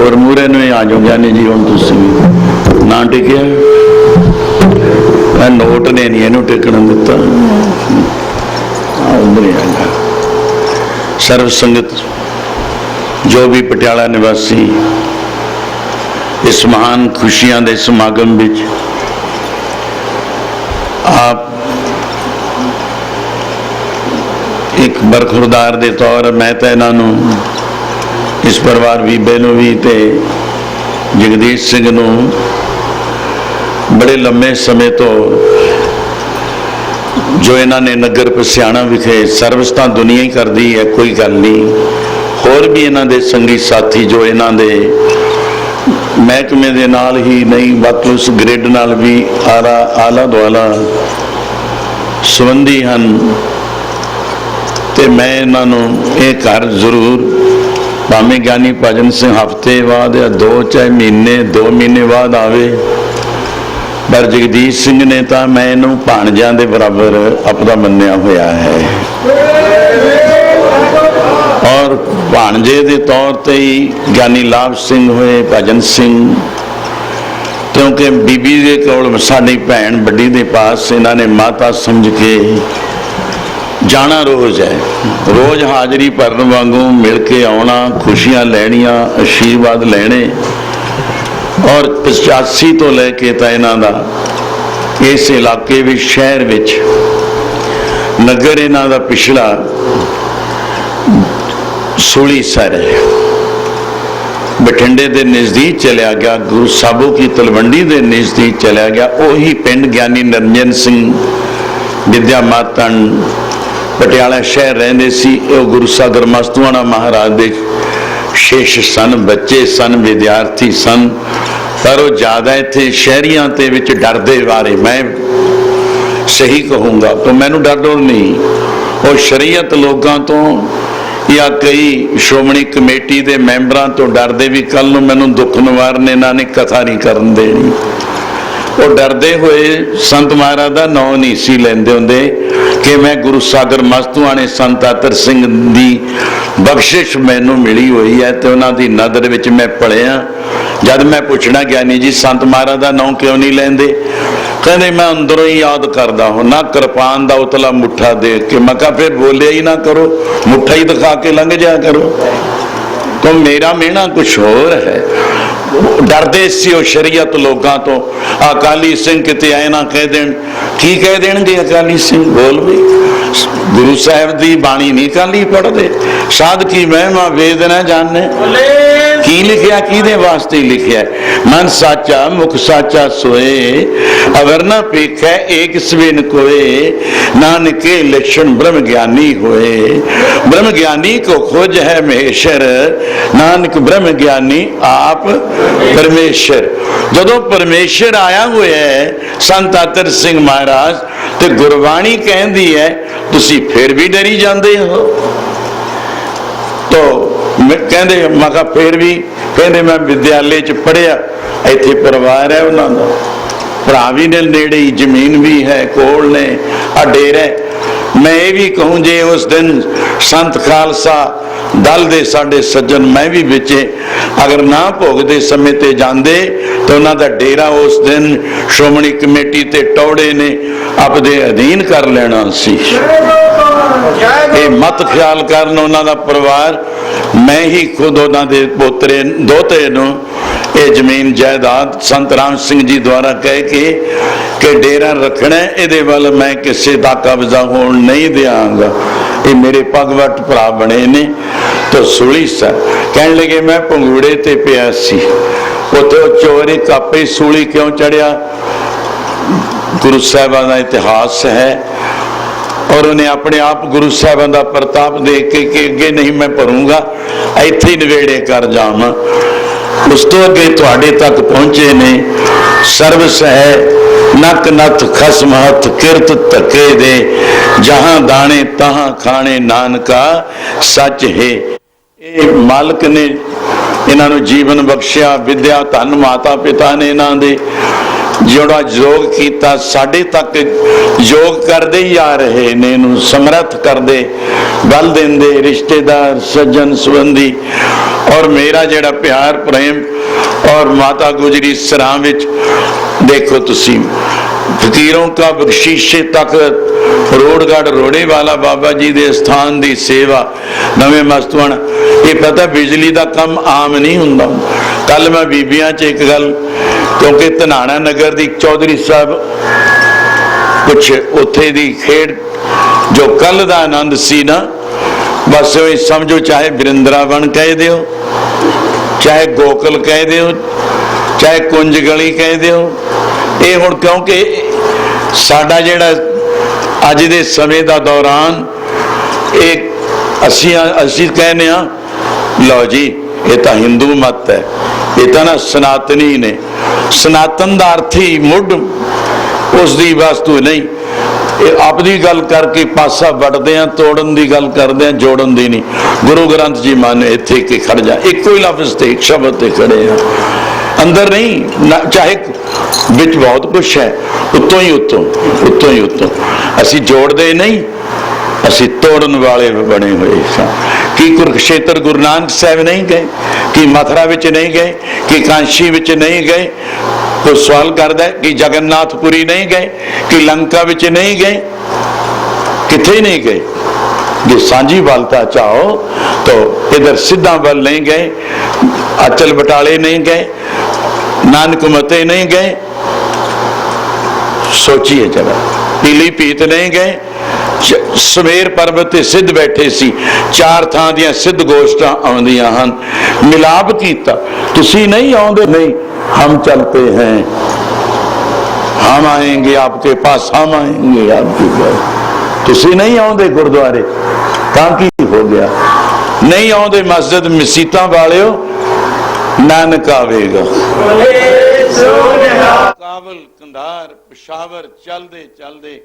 होर मूहरे में आ जाओ ज्ञानी जी हुण तुसीं भी ना टिकिया नोट ने नहीं इहनूं टिकण दिता उधर ही आ जा सर्व संगत जो भी पटियाला निवासी इस महान खुशियां दे समागम विच आप एक बरखुरदार दे तौर मैं तो इन्हों इस परिवार बीबे नूं भी ते जगदीश सिंह नूं बड़े लंबे समय तो जो इन्होंने नगर पसियाणा विखे सर्विस तो दुनिया ही करती है कोई गल नहीं होर भी इन्हों दे संगी साथी जो इन्हों दे महकमे दे नाल ही नहीं बाकी उस ग्रिड नाल भी आला दुआला संबंधी हैं तो मैं इन्हों ये घर जरूर भावें ज्ञानी भजन सिंह हफ्ते बाद या दो चाहे महीने 2 महीने बाद आवे पर जगदीश सिंह ने तो मैं इन्हूं भाणजां दे बराबर अपना मन्निया होया है और भाणजे के तौर पर ही ज्ञानी लाभ सिंह हुए भजन सिंह क्योंकि बीबी के कोल साडी भैन बड़ी के पास इन्होंने माता समझ के जाना रोज़ है रोज़ हाजरी भरन वांगू मिल के आना खुशियां लैनियां आशीर्वाद लेने और 85 तो लैके तो इन्हों का इस इलाके में शहर विच नगर इन्हों का पिछला सूली सर है बठिंडे के नज़दीक चलिया गया गुरु साबो की तलवंडी के नज़दीक चलिया गया उही पिंड ज्ञानी निरंजन सिंह विद्या मातन पटियाला शहर रहंदे सी गुरु सागर मस्तूआणा महाराज दे शेष सन बच्चे सन विद्यार्थी सन पर वो ज़्यादा इत्थे शहरियां ते विच डरदे बारे मैं सही कहूँगा तो मैनू डर नहीं और शरीयत लोगों तो या कई श्रोमणी कमेटी के मैंबरों तो डरते भी कल नूं मैनू दुख निवारण इन्होंने कथा नहीं करन देनी और डरते हुए संत महाराज का नाम नहीं सी लेंदे हुंदे कि मैं गुरु सागर मस्तूआणे संत आतर सिंह की बख्शिश मैनू मिली हुई है तो उन्हों की नज़र विच मैं पलिया जब मैं पूछना ज्ञानी जी संत महाराज का नाम क्यों नहीं लेंदे कहते मैं अंदरों ही याद करता हूँ ना कृपान का उतला मुठा देख के मैं कहा फिर बोलिया ही ना करो मुठा ही दिखा के लंघ जाया करो तो मेरा मेहना कुछ होर है डरते सी शरीयत लोगों तो अकाली सिंह किते आए ना कह देन की कह देंगे अकाली सिंह बोल भी गुरु साहब की बाणी नहीं काली पढ़ते साध की महिमा वेद न जाने की लिखिया किदे वास्ते लिखिया मन साचा मुख साचा सोए अवर न पेख एक स्वेन कोए नानके लक्षण ब्रह्म ज्ञानी होए ब्रह्म ज्ञानी को खोज है महेश्वर नानक ब्रह्म ज्ञानी आप परमेश्वर जदों परमेश्वर आया हुआ है संत आतर सिंह महाराज तो गुरबाणी कहती है तुसी फिर भी डरी जाते हो तो कहते मैं कहा फिर भी कहते मैं विद्यालय च पढ़िया इत्थे परिवार है उन्होंने भरा भी ने नेड़े ही जमीन भी है कोल ने आ डेरा मैं ये भी कहूँ जे उस दिन संत खालसा दल दे साडे सज्जन मैं भी बिचे अगर ना भोगते समय ते जाते तो उन्हों का डेरा उस दिन श्रोमणी कमेटी ते टौड़े ने अपने अधीन कर लेना सी ये मत ख्याल करन उन्हों का परिवार मैं ही खुद उन्होंने पोतरे दोते नूं ये जमीन जायदाद संत राम सिंह जी द्वारा कह के कि डेरा रखना ये वाल मैं किसी का कब्जा होने नहीं देंगा ये मेरे पगवट भरा बने ने तो सूली सर कह लगे मैं पंगूड़े ते पिया सी उतो चोरी कापे सूली क्यों चढ़िया गुरु साहबान का इतिहास है और उन्हें अपने आप गुरु साहबान का प्रताप देख के अगे नहीं मैं भरूंगा इत्थे ही नवेड़े कर जावां उस तो अगे तुहाडे तक पहुंचे ने सर्वस है नक नथ खसम हथ किरत धके दे जहां दाने तहां खाने नानका सच है ये मालिक ने इन्हों जीवन बख्शिया विद्या धन माता पिता ने इन्हों दे ਜਿਹੜਾ ਯੋਗ ਕੀਤਾ ਸਾਡੇ ਤੱਕ ਯੋਗ ਕਰਦੇ ਹੀ ਆ ਰਹੇ ਨੇ, ਇਹਨੂੰ ਸਮਰੱਥ ਕਰਦੇ, ਬਲ ਦਿੰਦੇ ਰਿਸ਼ਤੇਦਾਰ ਸੱਜਣ ਸੰਬੰਧੀ। और मेरा जड़ा प्यार प्रेम और माता गुजरी सरां विच देखो तुसी फकीरों का बख्शीशे तक रोड़गढ़ रोड़े वाला बाबा जी दे स्थान दी सेवा नवे मस्तवण। ये पता बिजली का काम आम नहीं हुंदा। कल मैं बीबियां च एक गल, क्योंकि धनाना नगर दी चौधरी साहब कुछ उत्थे दी खेड जो कल दा आनंद सी ना, बस समझो चाहे वृंदावन कह दियो, चाहे गोकुल कह दियो, चाहे कुंज गली कह दियो। ये हुण क्योंकि साडा जिहड़ा अज दे समय दा दौरान एक असी कहने लो जी ये तो हिंदू मत है, ये तो ना सनातनी ने। सनातन का अर्थ ही मुढ़ उसकी वस्तु नहीं। आपकी गल करके पासा वटते हैं, तोड़न की गल करते हैं, जोड़न की नहीं। गुरु ग्रंथ जी माने इत्थे के खड़ जा, एक ही लफ्ज ते एक शब्द ते खड़े हैं, अंदर नहीं ना, चाहे बिच बहुत कुछ है, उत्तों ही उत्तों असी जोड़ते नहीं, असी तोड़न वाले बने हुए सा। कि कुरुक्षेत्र गुरु नानक साहब नहीं गए, कि मथुरा विच नहीं गए, कि कांशी विच नहीं गए। कोई सवाल करता है कि जगन्नाथपुरी नहीं गए, कि लंका विच नहीं गए, किथे नहीं गए। जे सांझी वालता चाहो तो इधर सिद्धा बल नहीं गए, अचल बटाले नहीं गए, नानक मते नहीं गए। सोचिए जरा, पीली पीत नहीं गए, सवेर पर्वत सिद्ध बैठे सी, 4 थां दियां सिद्ध गोष्ठां आउंदियां हन, मिलाप कीता। तुसी नहीं आउंदे, नहीं हम चलते हैं, हम आएंगे आपके पास, हम आएंगे आपके पास। तुसी नहीं आउंदे गुरुद्वारे, तां की हो गया? नहीं आउंदे मस्जिद मसीतां वालिओ, नानक आवेगा। काबल कंधार पेशावर चलदे चलदे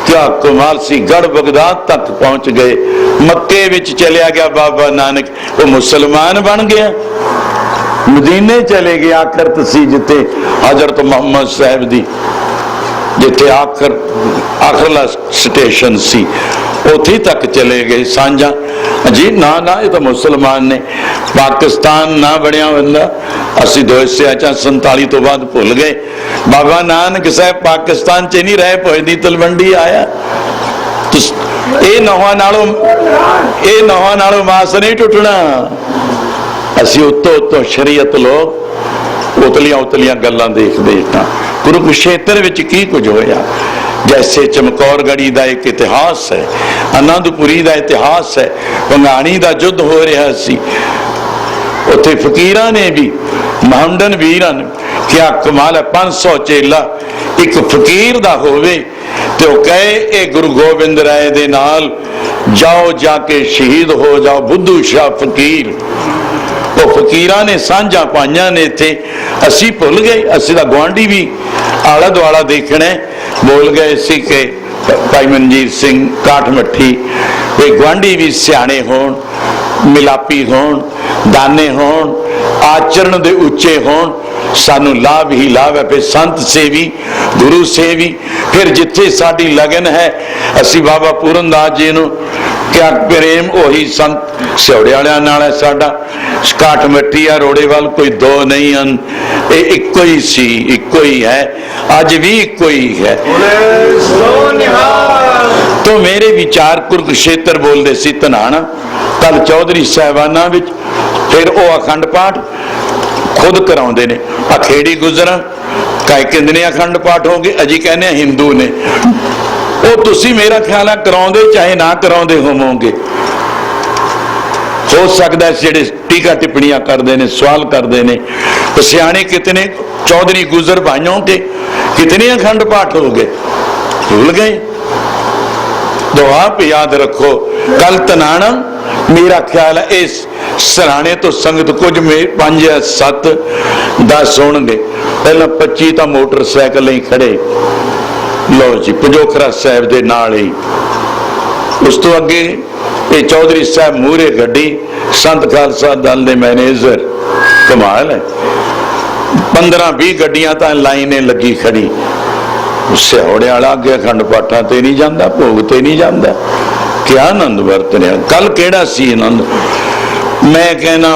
क्या कमाल सी, गढ़ बगदाद तक पहुंच गए। मक्के विच चलिया गया बाबा नानक, वो मुसलमान बन गया। मदीने चले गए, आखिर तसी जिते हजरत मोहम्मद साहब दी जिथे आखिरला स्टेशन सी, उथे तक चले गए। सांझा जी ना ना, ये तो मुसलमान ने, पाकिस्तान ना बनया बंदा। असी 2047 तो बाद भुल गए। बाबा नानक साहब पाकिस्तान च नहीं रह पाए, दी तलवंडी आया। नौहां नालों मास नहीं टुटना। असी उत्तों शरीयत लोग उतलियां गल्लां देखदे हां। कुरुक्षेत्र विच की कुछ होया, जैसे चमकौरगढ़ी का एक इतिहास है, आनंदपुरी का इतिहास है, भंगाणी का युद्ध हो रहा सी। उत्थे फकीरां ने भी महमडन वीरन, क्या कमाल है, 500 चेला एक फकीर दा होवे ते ओ कहे ए गुरु गोबिंद राय दे नाल जाओ, जाके शहीद हो जाओ, बुद्धू शाह फकीर। तो फकीरां ने सांझा पाइयां ने इत्थे। असी भुल गए, असी दा गुआंढी भी आला दुआला देखना बोल गए सी कि भाई मनजीत सिंह काठमट्ठी, वे गुआंढी भी सियाणे होण, मिलापी होण, दाने होण, आचरण दे उच्चे होण, सानू लाभ ही लाभ है। फिर संत सेवी, गुरु सेवी, फिर जिथे साडी लगन है, असी बाबा पूरनदास जी नू क्या प्रेम उही संत सिौड़े वालियां नाल है साडा। काठमट्टी या रोड़ेवाल कोई दो नहीं हैं, इको ही सी, इको ही है, अज भी इको ही है। तो मेरे विचार कुरुक्षेत्र बोलते सी धनाना, कल चौधरी साहबाना विच फिर वो अखंड पाठ खुद कराउंदे ने। अखेड़ी गुजरा कई कहंदे अखंड पाठ होंगे, अजी कहने हिंदू ने। वो तुसी मेरा ख्याल है कराउंदे चाहे ना कराउंदे होवोगे। हो सकता है जेडे टीका टिप्पणियां करते हैं, सवाल करते हैं, तो सियाने कितने चौधरी गुजर भाइयों के कितने अखंड पाठ हो गए, भूल गए। तो आप याद रखो, कल तनाना मेरा ख्याल है इस सराने तो संगत कुछ 5 या 7 10 होंगे, पहला 25 तो मोटरसाइकिल ही खड़े। लो जी पंजोखरा साहब के नाल ही, उस तो अगे ये चौधरी साहब मूहरे गड्डी, संत खालसा दल के मैनेजर, कमाल है। 15-20 गड्डियां तो लाइने लगी खड़ी। सिहोड़े वाला अगे अखंड पाठा ते नहीं जाता, भोग ते नहीं जाता, क्या आनंद वरत रहा। कल केड़ा सी आनंद। मैं कहना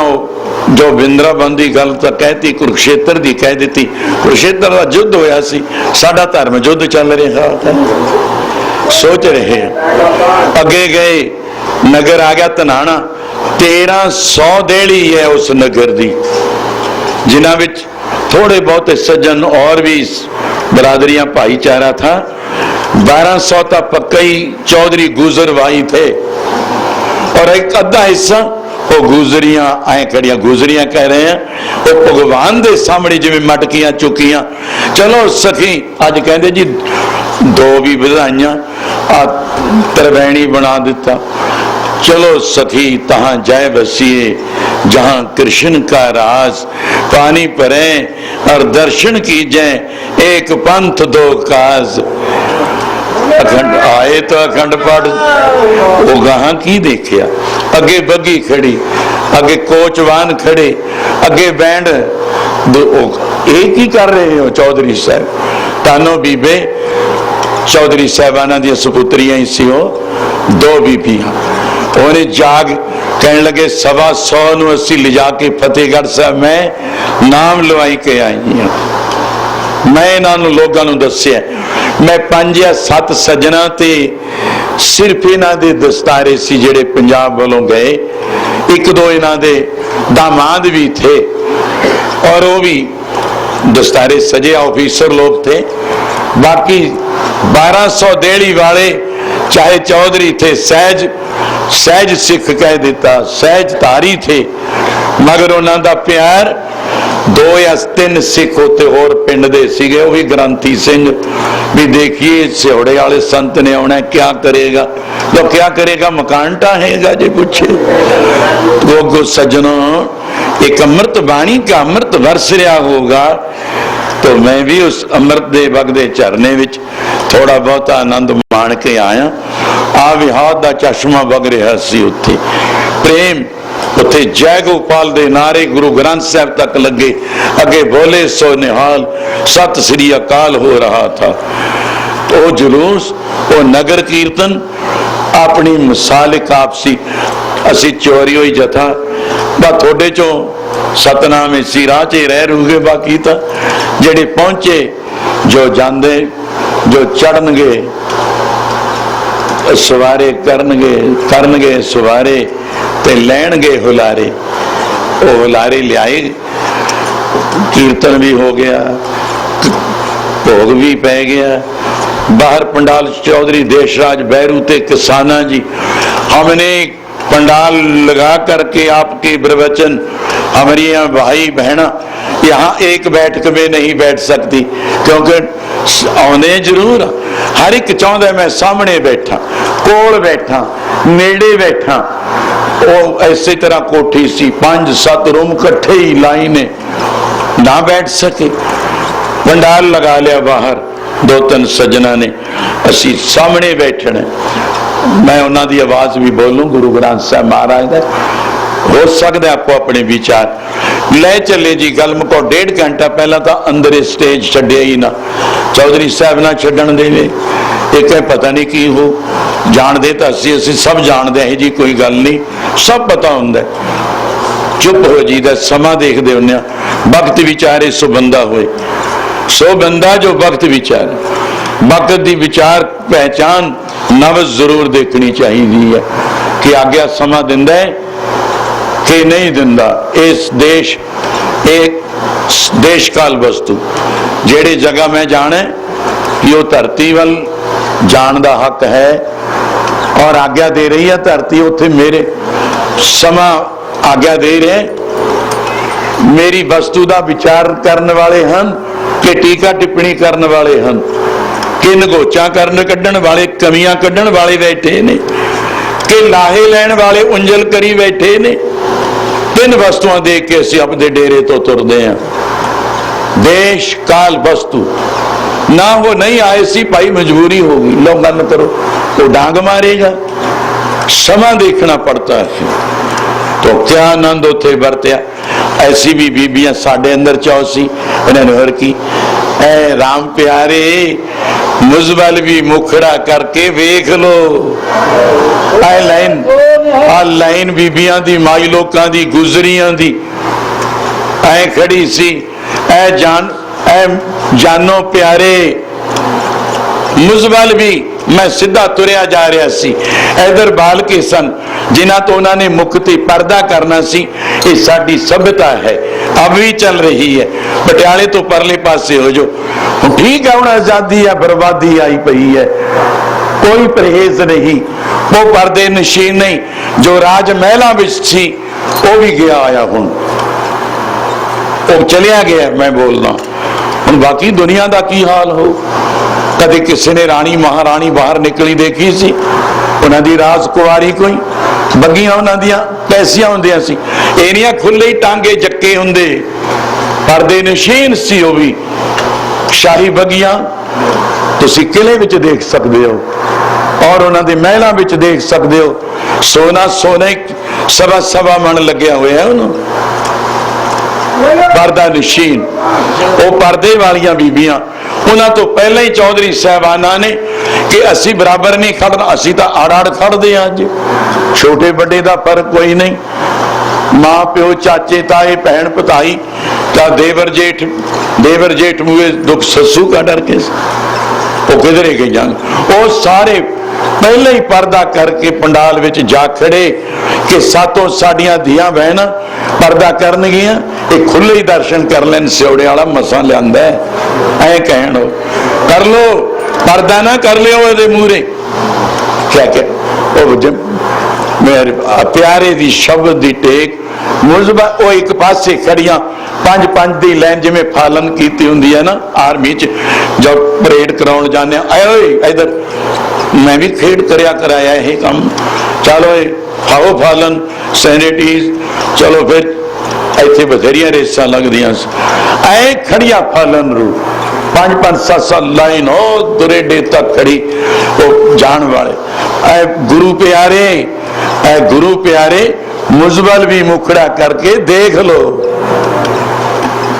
जो बिंद्राबंदी गल तो कहती कुरुक्षेत्र की कह दी। कुरुक्षेत्र का युद्ध होया सी, साडा धर्म युद्ध चल रहा है। सोच रहे अगे गए, नगर आ गया धनाना। 1300 देहली है उस नगर दी, जिन्हां विच थोड़े बहुत सज्जन और भी बरादरियां भाईचारा था। 1200 तो पक्का ही चौधरी गुजरवाई थे, और एक अद्धा हिस्सा वो गुजरियां आए खड़ियां। गुजरियां कह रहे हैं वो भगवान के सामने जिवें मटकियां चुकियां। चलो सखी अज कहते जी दो भी बधाइयां, त्रिवैणी बना दिता। चलो सखी तहां जय बसिए जहां कृष्ण का राज, पानी भरे और दर्शन कीजे, एक पंथ दो काज। अखंड आए तो अखंड पाठ, वो गाहां की देखिया। अगे बग्गी खड़ी, अगे कोचवान खड़े, अगे बैंड। एक ही कर रहे हो चौधरी साहब, तानो बीबे चौधरी साहबाना दी सपुत्रियां ही सी, दो बीबियां। उन्हें जाग कहने लगे 125 नूं असीं लिजा के फतेहगढ़ साहब मैं नाम लवाई के आई हाँ। मैं इन्हों लोगों नूं दस्सिया, मैं 5 या 7 सज्जना ते सिर्फ इन्हां दे दस्तारे सी जिहड़े पंजाब वालों गए। 1-2 इन्हां दे दामाद भी थे, और वो भी दस्तारे सजे ऑफिसर लोग थे। बाकी 1200 देहली वाले चाहे चौधरी थे, सहज सिख कह दिता, सहज तारी थे, मगर उन्हां दा प्यार 2 या 3 सिख उत्ते होर पिंड दे सीगे, वो भी ग्रंथी सिंह। भी देखिए सिहोड़े वाले संत ने आना, क्या करेगा? तो क्या करेगा? मकान ढाहेगा जे पूछे। तो सज्जनों, एक अमृत बाणी का अमृत बरस रहा होगा, तो मैं भी उस अमृत दे वगदे झरने विच थोड़ा बहुत आनंद मान के आया। आ विहार दा चश्मा वग रहा सी, उत्थे प्रेम, उत्थे जय गोपाल दे नारे गुरु ग्रंथ साहब तक लगे। अगे बोले सो निहाल, सत श्री अकाल हो रहा था। तो जुलूस, वो नगर कीर्तन अपनी मिसाल कापसी। असी चोरी हुई जथा बस थोड़े चो सतनाम इसी राह च रह रूगे, बाकी तो जेडे पहुंचे जो जाते जो चढ़नगे सवारे करनगे सवारे ते लैणगे हुलारे। वो हुलारे लियाए, कीर्तन भी हो गया, भोग भी पै गया। बाहर पंडाल चौधरी देशराज बैरू ते किसाना जी, हमने पंडाल लगा करके आपके प्रवचन, हमारी भाई बहना यहाँ एक बैठक में नहीं बैठ सकती, क्योंकि आने जरूर हर एक चाहता मैं सामने बैठा, कोल बैठा, नेड़े बैठा। वो ऐसी तरह कोठी सी, 5-7 रूम कट्ठे ही लाइन ना बैठ सके। पंडाल लगा लिया बाहर, 2-3 सज्जना ने, असी सामने बैठना। मैं उन्हों की आवाज भी बोलूं, गुरु ग्रंथ साहब महाराज का हो सकता आपको अपने विचार ले चले जी। गल मुको 1.5 घंटा पहला तो अंदर स्टेज छड्या ही ना, चौधरी साहब ना छड्डण देवे। एक पता नहीं की हो, जानते तो असी सब जानते हैं जी, कोई गल नहीं, सब पता होंगे। चुप हो जीदा, समा देखते होने, वक्त विचारे सो बंदा होए, सो बंदा जो वक्त विचारे। वक्त की विचार पहचान नवज जरूर देखनी चाहिए कि आज्ञा समा दिंदा है कि नहीं दिंदा। इस देश एक देश काल वस्तु, जेड़ी जगह मैं जाने यो धरती वल जान दा हक है, और आज्ञा दे रही है धरती, उत्थे मेरे समा आज्ञा दे रहे, मेरी वस्तु का विचार करने वाले हैं कि टीका टिप्पणी करने वाले हैं, कि नगोचा करन कढ़न वाले, कमियां कढ़न वाले बैठे ने, कि लाहे लैन वाले उंजल करी बैठे ने। 3 वस्तुआं देख के असीं अपने डेरे तो तुरदे हैं। देश काल वस्तु ना, वो नहीं आए सी भाई, मजबूरी होगी, लो गल करो, वो डांग मारेगा। समा देखना पड़ता है। तो क्या आनंद उथे बरतिया। ऐसी भी बीबियां साडे अंदर चाह सी। इन्होंने होर की ऐ राम प्यारे मुजबल भी मुखड़ा करके वेख लो। आ लाइन बीबियां दी माई लोकां दी गुजरियां दी ऐ खड़ी सी। ऐ जानो प्यारे मुजबल भी मैं सीधा तुरया जा रहा सी। इधर बाल के सन जिन्हां तो उन्होंने मुक्ति पर्दा करना सी। ये साडी सभ्यता है, अब भी चल रही है। पटियाले तो परले पासे हो जो ठीक है, हुण आजादी है, बर्बादी आई पई है, कोई परहेज नहीं। वो पर्दे नशीन नहीं जो राज महलों विच सी, वो भी गया आया, हुण वो चलिया गया। मैं बोलना हुण बाकी दुनिया का की हाल हो। कदे किसी ने राणी महाराणी बाहर निकली देखी सी? उन्हां दी राजकुमारी कोई बगियां उन्हां दियां कैसियां हुंदियां सी? इन्नियां खुले टांगे जक्के हुंदे, पर्दे नशीन सी। वो भी शाही बगियां तुसीं किले विच देख सकदे हो और उन्हां दे महलां विच देख सकदे हो। सोना सोने सवा सवा मन लग्या होया है उन्हां, पर्दा नशीन। वो पर्दे वालियां बीबियां उन्हां तो पहले ही चौधरी साहबाना ने कि असी बराबर नहीं खड़ना, असी तो आड़ आड़ खड़दे हां। अज छोटे बड़े का फर्क कोई नहीं, मां प्यो चाचे ताए भैन भताई का देवर जेठ मुए दुख ससू का डर के वो किधरे गई जान। वो सारे पहले ही पर्दा करके पंडाल विच जा खड़े कि सातों साडियां धियां बहन पर्दा करनगियां, ये खुले ही दर्शन कर लैन। स्योड़े वाला मसा लियांदा ऐ कहण कर लो, पर्दा ना कर लियो इहदे मूहरे। क्या मेरे प्यारे दी शब्द दी टेक मुजबा वो एक पासे खड़ियां पंज पंज दी लाइन जिवें फालन कीती हुंदी है ना आर्मी च, जब परेड कराउण जाने आए इधर मैं भी खेड करया कराया यह काम। चलो खाओ फालन सैनिटीज, चलो फिर इत्थे बथेरियां रेसां लगदियां ऐ खड़िया फालन रू पांच पांच सात सात लाइन हो दुरेडे तक खड़ी वो जान वाले। ऐ गुरु प्यारे मुजबल भी मुखड़ा करके देख लो।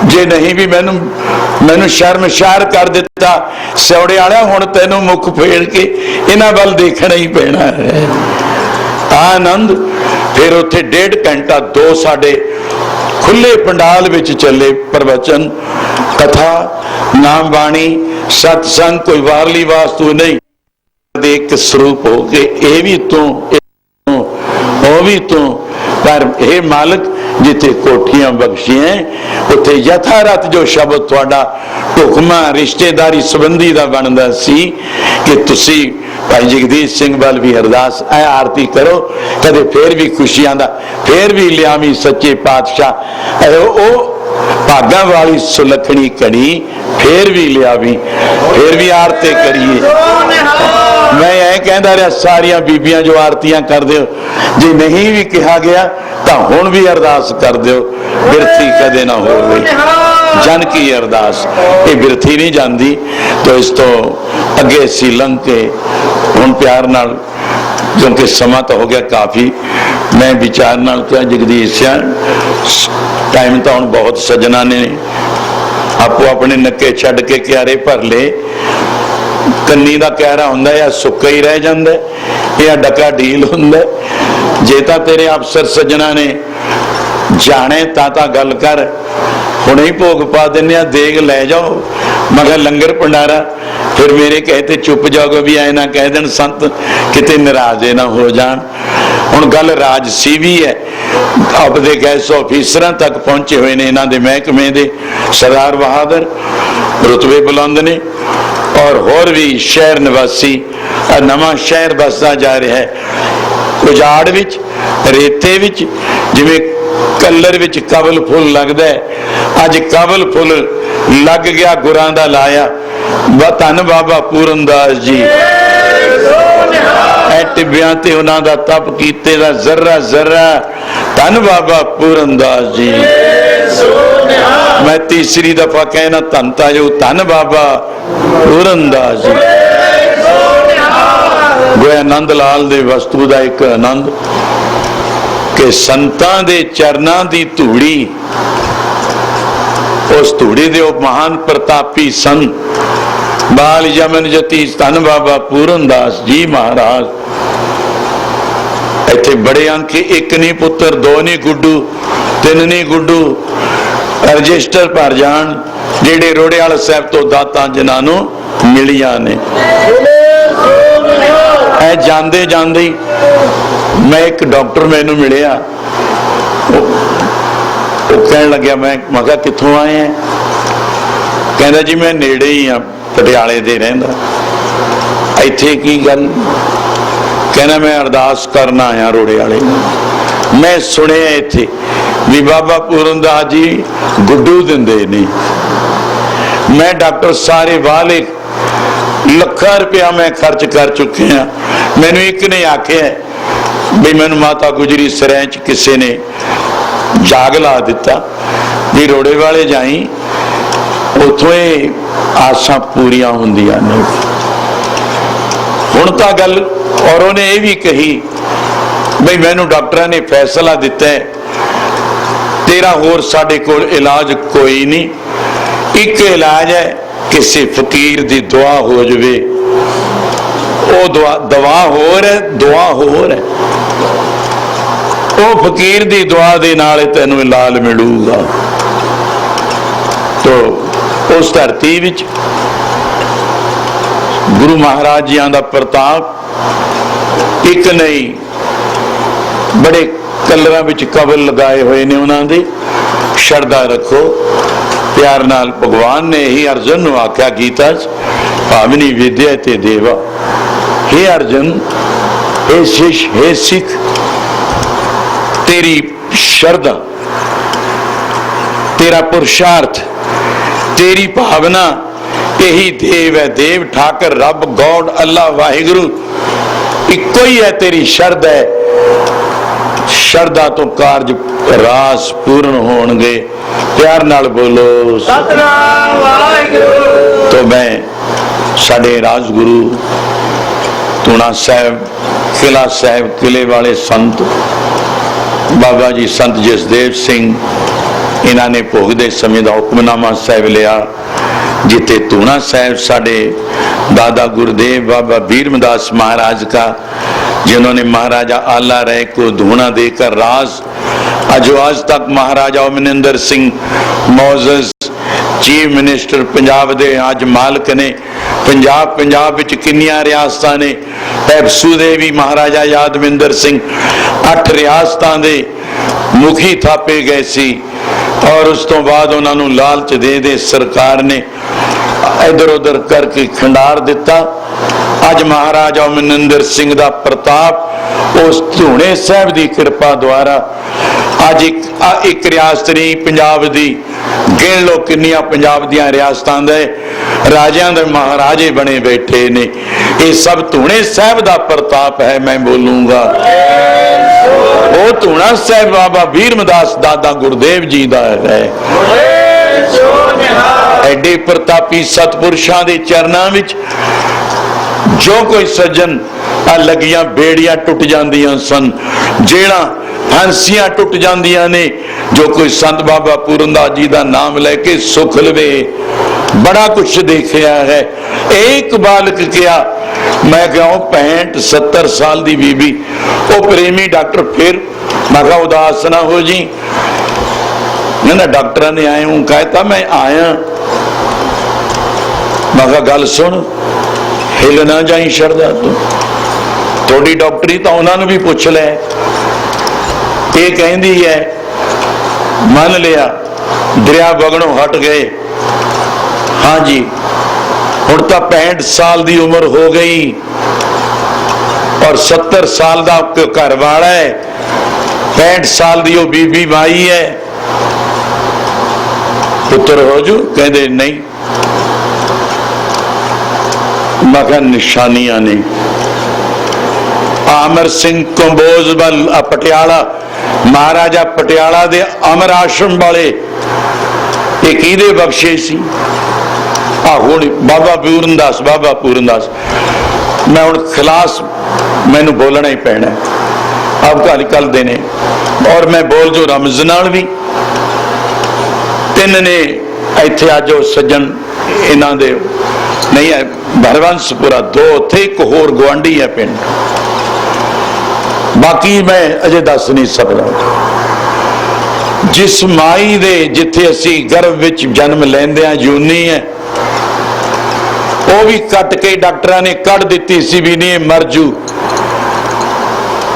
जे नहीं भी मैनू शर्मशार कर दिता स्योड़े वाला, हुण तैनू मुख फेड़ के इन्हां वल देखना ही पैना है। आनंद फिर उत्थे 1.5 घंटा 2 साडे खुले पंडाल विच चले प्रवचन कथा नाम बाणी सत्संग, कोई बाहरली वास्तु नहीं। एक स्वरूप हो के ये भी तू वो भी तू, पर हे मालिक जिथे कोठियां बख्शियां उत्थे यथारथ जो शब्द थोड़ा हुक्मा रिश्तेदारी संबंधी का बनता सी कि तुसी भाई जगदीश सिंह वाल भी अरदास ऐ आरती करो, कदे फिर भी खुशियां दा फिर भी लियावी सच्चे पातशाह ओ भागा वाली सुलखनी कड़ी फिर भी लियावी, फिर भी आरती करिए। मैं ऐ कहता रहा सारिया बीबियां जो आरतियां कर दो, जे नहीं भी कहा गया तो हुण भी अरदास कर दो, बिरथी कदे ना हो गई। जन की अरदास ये बिरथी नहीं जाती। तो इस तो अगे सी लंघ के हुण प्यार नाल, क्योंकि समा तो हो गया काफ़ी, मैं विचार नाल क्या जगदीश टाइम तो हुण बहुत सजना ने आपो अपने नक्के छड्ड के क्यारे भर ले। कन्नी का क्यारा हुंदा या सुक्का ही रह जांदा या डका ढील हुंदा। जे तां तेरे अफसर सज्जना ने जाने ता गल कर, हुणे ही भोग पा दिंदे आ, देग लै जाओ, मगर लंगर भंडारा फिर मेरे कहते चुप जाओगे भी आए ना कह देन संत किते नाराजे ना हो जान। हुण गल राजसी भी है, अपने गैस ऑफिसर तक पहुंचे हुए ने, इन्हां दे महकमे दे सरदार बहादुर रुतबे बुलंद ने और होर भी शहर निवासी नवा शहर बसदा जा रहा है। उजाड़ विच रेते विच जिवें कलर विच कबल फुल लगदा है, अज कबल फुल लग गया गुरां दा लाया। धन बाबा पूरनदास जी टिब्बियां ते उन्हां दा तप कीते दा जर्रा जर्रा, धन बाबा पूरनदास जी। मैं तीसरी दफा कहना धन ताजो धन बाबा पूरनदास जी। गोया आनंद लाल दे वस्तु दा एक आनंद कि संतां दे चरनां दी धूड़ी उस धूड़ी दे महान प्रतापी सन बाल यमन जती धन बाबा पूरन दास जी महाराज। इत्थे बड़े अंक, एक नहीं पुत्र, दो नहीं गुड्डू, तीन नहीं गुड्डू, रजिस्टर भर जान जेड़े रोड़ेवाल साहब तो दातां जिन्हां नूं मिलियां ने। जांदे जांदे मैं एक डॉक्टर मैनू मिलिया, कहन लग्या, मैं कहा कित्थों आए हैं? कहंदा जी मैं नेड़े ही हाँ, पटियाले दे रहिंदा। इत्थे की गल? कहना मैं अरदास करना आया रोड़े वाले। मैं सुनिया इत्थे भी बाबा पूरन दास जी गुड्डू दिंदे ने। मैं डॉक्टर सारे वाले ਲੱਖਾਂ रुपया मैं खर्च कर चुके हाँ। मैनू एक ने आख्या भी मैनू माता गुजरी सरैं च किसी ने जाग ला दिता भी रोड़े वाले जाई, उथों ही आसां पूरियां हुंदियां ने। हुण तां गल, और उन्हें यह भी कही बई मैनू डॉक्टर ने फैसला दिता है तेरा होर साडे कोल इलाज कोई नहीं, एक इलाज है किसी फकीर की दुआ हो जाए, वो दवा होर है, दुआ होर है। वो फकीर की दुआ के नाल तैनूं इलाज मिलूगा। तो उस धरती विच गुरु महाराज जियां दा प्रताप एक नहीं, बड़े कलरां विच कवल लगाए हुए ने उन्हां दे। शरधा रखो प्यार नाल। भगवान ने ही अर्जुन नूं आख्या गीता च, भावनी विद्या ते देवा। हे अर्जुन, हे शिष, हे सिख, तेरी शरधा, तेरा पुरुषार्थ, तेरी भावना यही देव है। देव ठाकर रब गॉड अल्लाह वाहिगुरु इको ही है। तेरी शरधा है, शरधा तो कारज रास पूर्ण होणगे। प्यार नाल बोलो सतनाम वाहिगुरु। तो मैं साडे राजगुरु तूणा साहब, किला साहब, किले वाले संत बाबा जी संत जसदेव सिंह, इन्हों ने भोगते समय का हुक्मनामा साहब लिया, जिते तूणा साहब साडे दादा गुरुदेव बाबा भीरमदास महाराज का, जिन्होंने महाराजा आला राय को धूना देकर राज, जो आज तक महाराजा अमरिंदर सिंह मौजज चीफ मिनिस्टर पंजाब दे आज मालिक ने। पंजाब विच किन्नियां रियासतां ने, पैपसू दे भी महाराजा यादविंदर सिंह 8 रियासतां दे मुखी थापे गए सी, और उस तो बाद उन्होंने लालच दे सरकार ने इधर उधर करके खंडार दिता। अज महाराजा अमरिंदर सिंह का प्रताप उस धूणे साहब की कृपा द्वारा अज एक रियासत नहीं पंजाब की, गिन लो किन्नियां पंजाब दियां रियासतां दे राजियां दे महाराजे बने बैठे ने। ये सब धूणे साहब का प्रताप है। मैं बोलूंगा वो धूणा साहब बाबा भीरमदास दादा गुरुदेव जी का है। एडे प्रतापी सतपुरुषां दे चरनां विच जो कोई सज्जन आ लगियां बेड़ियां टुट जांदियां सन, जेड़ा हंसियां टुट जांदियां ने। जो कोई संत बाबा पूरनदास जी का नाम लेके सुख लवे, बड़ा कुछ देखिया है। एक बालक क्या, मैं कहूँ 65-70 साल की बीबी, वो प्रेमी डॉक्टर, फिर मैं कहा उदास ना हो जी, ना डॉक्टर ने आए हूं, कहता मैं आया। मैं कहा गल सुन, हिल ना जाई शरदा तू, थोड़ी डॉक्टरी तो उन्होंने भी पूछ लै। ये कहती है मन लिया, दरिया बगड़ों हट गए। हाँ जी, हुण तो 65 साल की उम्र हो गई और 70 साल का घर वाला है, 65 साल की वो बीबी माई है, पुत्र हो जू? कहते नहीं। मैं कहा निशानियां ने। अमर सिंह कंबोज वाल पटियाला, महाराजा पटियाला दे अमर आश्रम वाले, एक किहदे बख्शे सी? हुण बाबा पूरनदास, बाबा पूरनदास। मैं हुण खिलास मैनू बोलना ही पैना, अब कल देने, और मैं बोल जो रमज नाल भी। 3 ने ਇੱਥੇ ਅੱਜ ਉਹ ਸੱਜਣ ਇਹਨਾਂ ਦੇ नहीं है भरवंशपुरा दो थे, एक होर गुआंढी है पिंड, बाकी मैं अजे दस नहीं सकता। जिस माई दे जिथे असी गर्भ विच जन्म लेंदे यूनी है, वो भी कट के डॉक्टर ने कढ़ दी सी भी नहीं मर जू,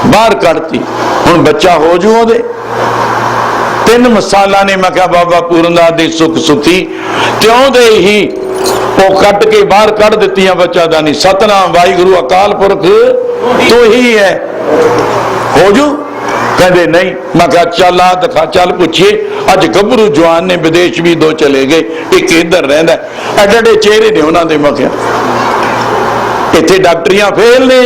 बाहर कढ़ती, हुण बच्चा हो जू ओदे। 3 मिसालां ने मैं कहा बाबा पूरनदास दी सुख सुखी त्यों दे ही वो कट के बाहर कढ़ दी बच्चा दा नहीं। सतनाम वाहिगुरु अकाल पुरख तो ही है, हो जू कहते नहीं। मैं कहा चल आ दिखा, चल पूछिए। अज गभरू जवान ने विदेश भी 2 चले गए, एक इधर रहिंदा, एडे एडे चेहरे ने उन्होंने। मैं क्या इत्थे डॉक्टरियां फेल ने,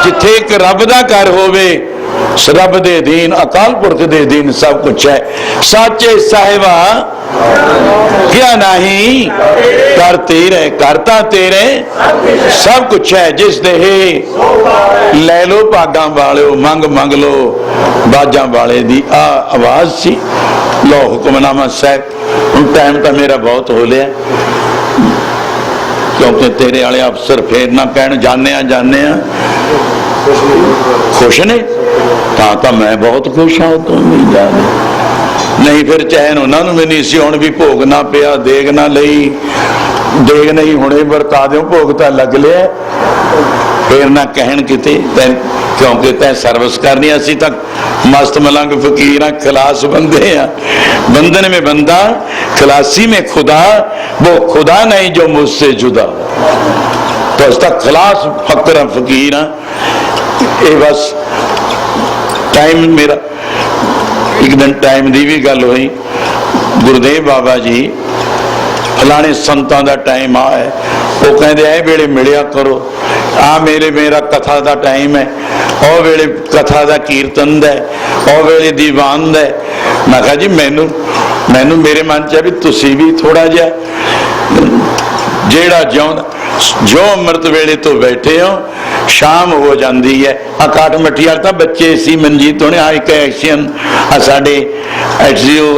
जिथे एक रब दा घर होवे, रब दे दीन अकाल पुरख दे दीन सब कुछ है। साचे साहिबा क्या नहीं कर तेरे, करता तेरे सब कुछ है। जिस दे ले लो भागां वाले, मंग मंग लो बाजां वाले दी आ आवाज सी। लो हुक्मनामा साहब, हुण टाइम तो मेरा बहुत हो लिया, क्योंकि तेरे वाले अफसर फिर ना कहण जाने खुश ने, तो मैं बहुत खुश हाँ, तुम भी जाने नहीं। फिर चैन उन्होंने भी नहीं सी, हुण भी भोग ना पिया, देग ना लई, देग नहीं हुणे वरता दो, भोग तो लग लिया, फिर ना कहन किते तैन, क्योंकि तैं सर्विस करनी। असी तक मस्त मलंग फकीर हाँ, खलास बंदे हैं, बंधन में बंदा खलासी में खुदा, वो खुदा नहीं जो मुझसे जुदा। तो अस तक खलास फकर फकीर हाँ। ये बस टाइम मेरा एक दिन टाइम की भी गल हुई, गुरुदेव बाबा जी फलाने संतां दा टाइम आ है, वो कहते ए वेले मिलिया करो, आ मेरा कथा का टाइम है, और वेले कथा का कीर्तन है, और वेले दीवान है। मैं कहा जी मैनू मेरे मन च भी तुसी भी थोड़ा जिहा जेड़ा जो अमृत वेले तो बैठे हो, शाम हो जाती है। काठ मट्ठी वाले तो बच्चे सी मनजीत होने, एक एक्सीयन साडे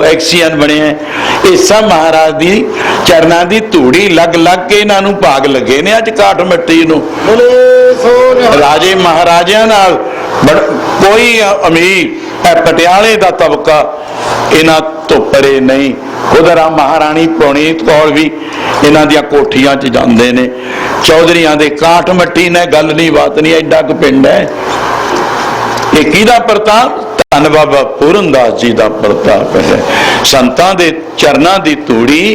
एक्सीयन बने हैं, ये सब महाराज की चरणों की धूड़ी लग लग के इन्हों भाग लगे ने। अज काठ मट्टी नूं राजे महाराजा नाल कोई अमीर पटियाले का तबका इन्हां तो परे नहीं। उधर महाराणी पुनीत कौर भी इन्हां दियां कोठियां च जांदे ने। चौधरियां दे काठ मट्टी ने गल नहीं बात नहीं, एडा क पिंड है। ये किहदा प्रताप? धन बाबा पूरनदास जी का प्रताप है। संतां दे चरनां दी धूड़ी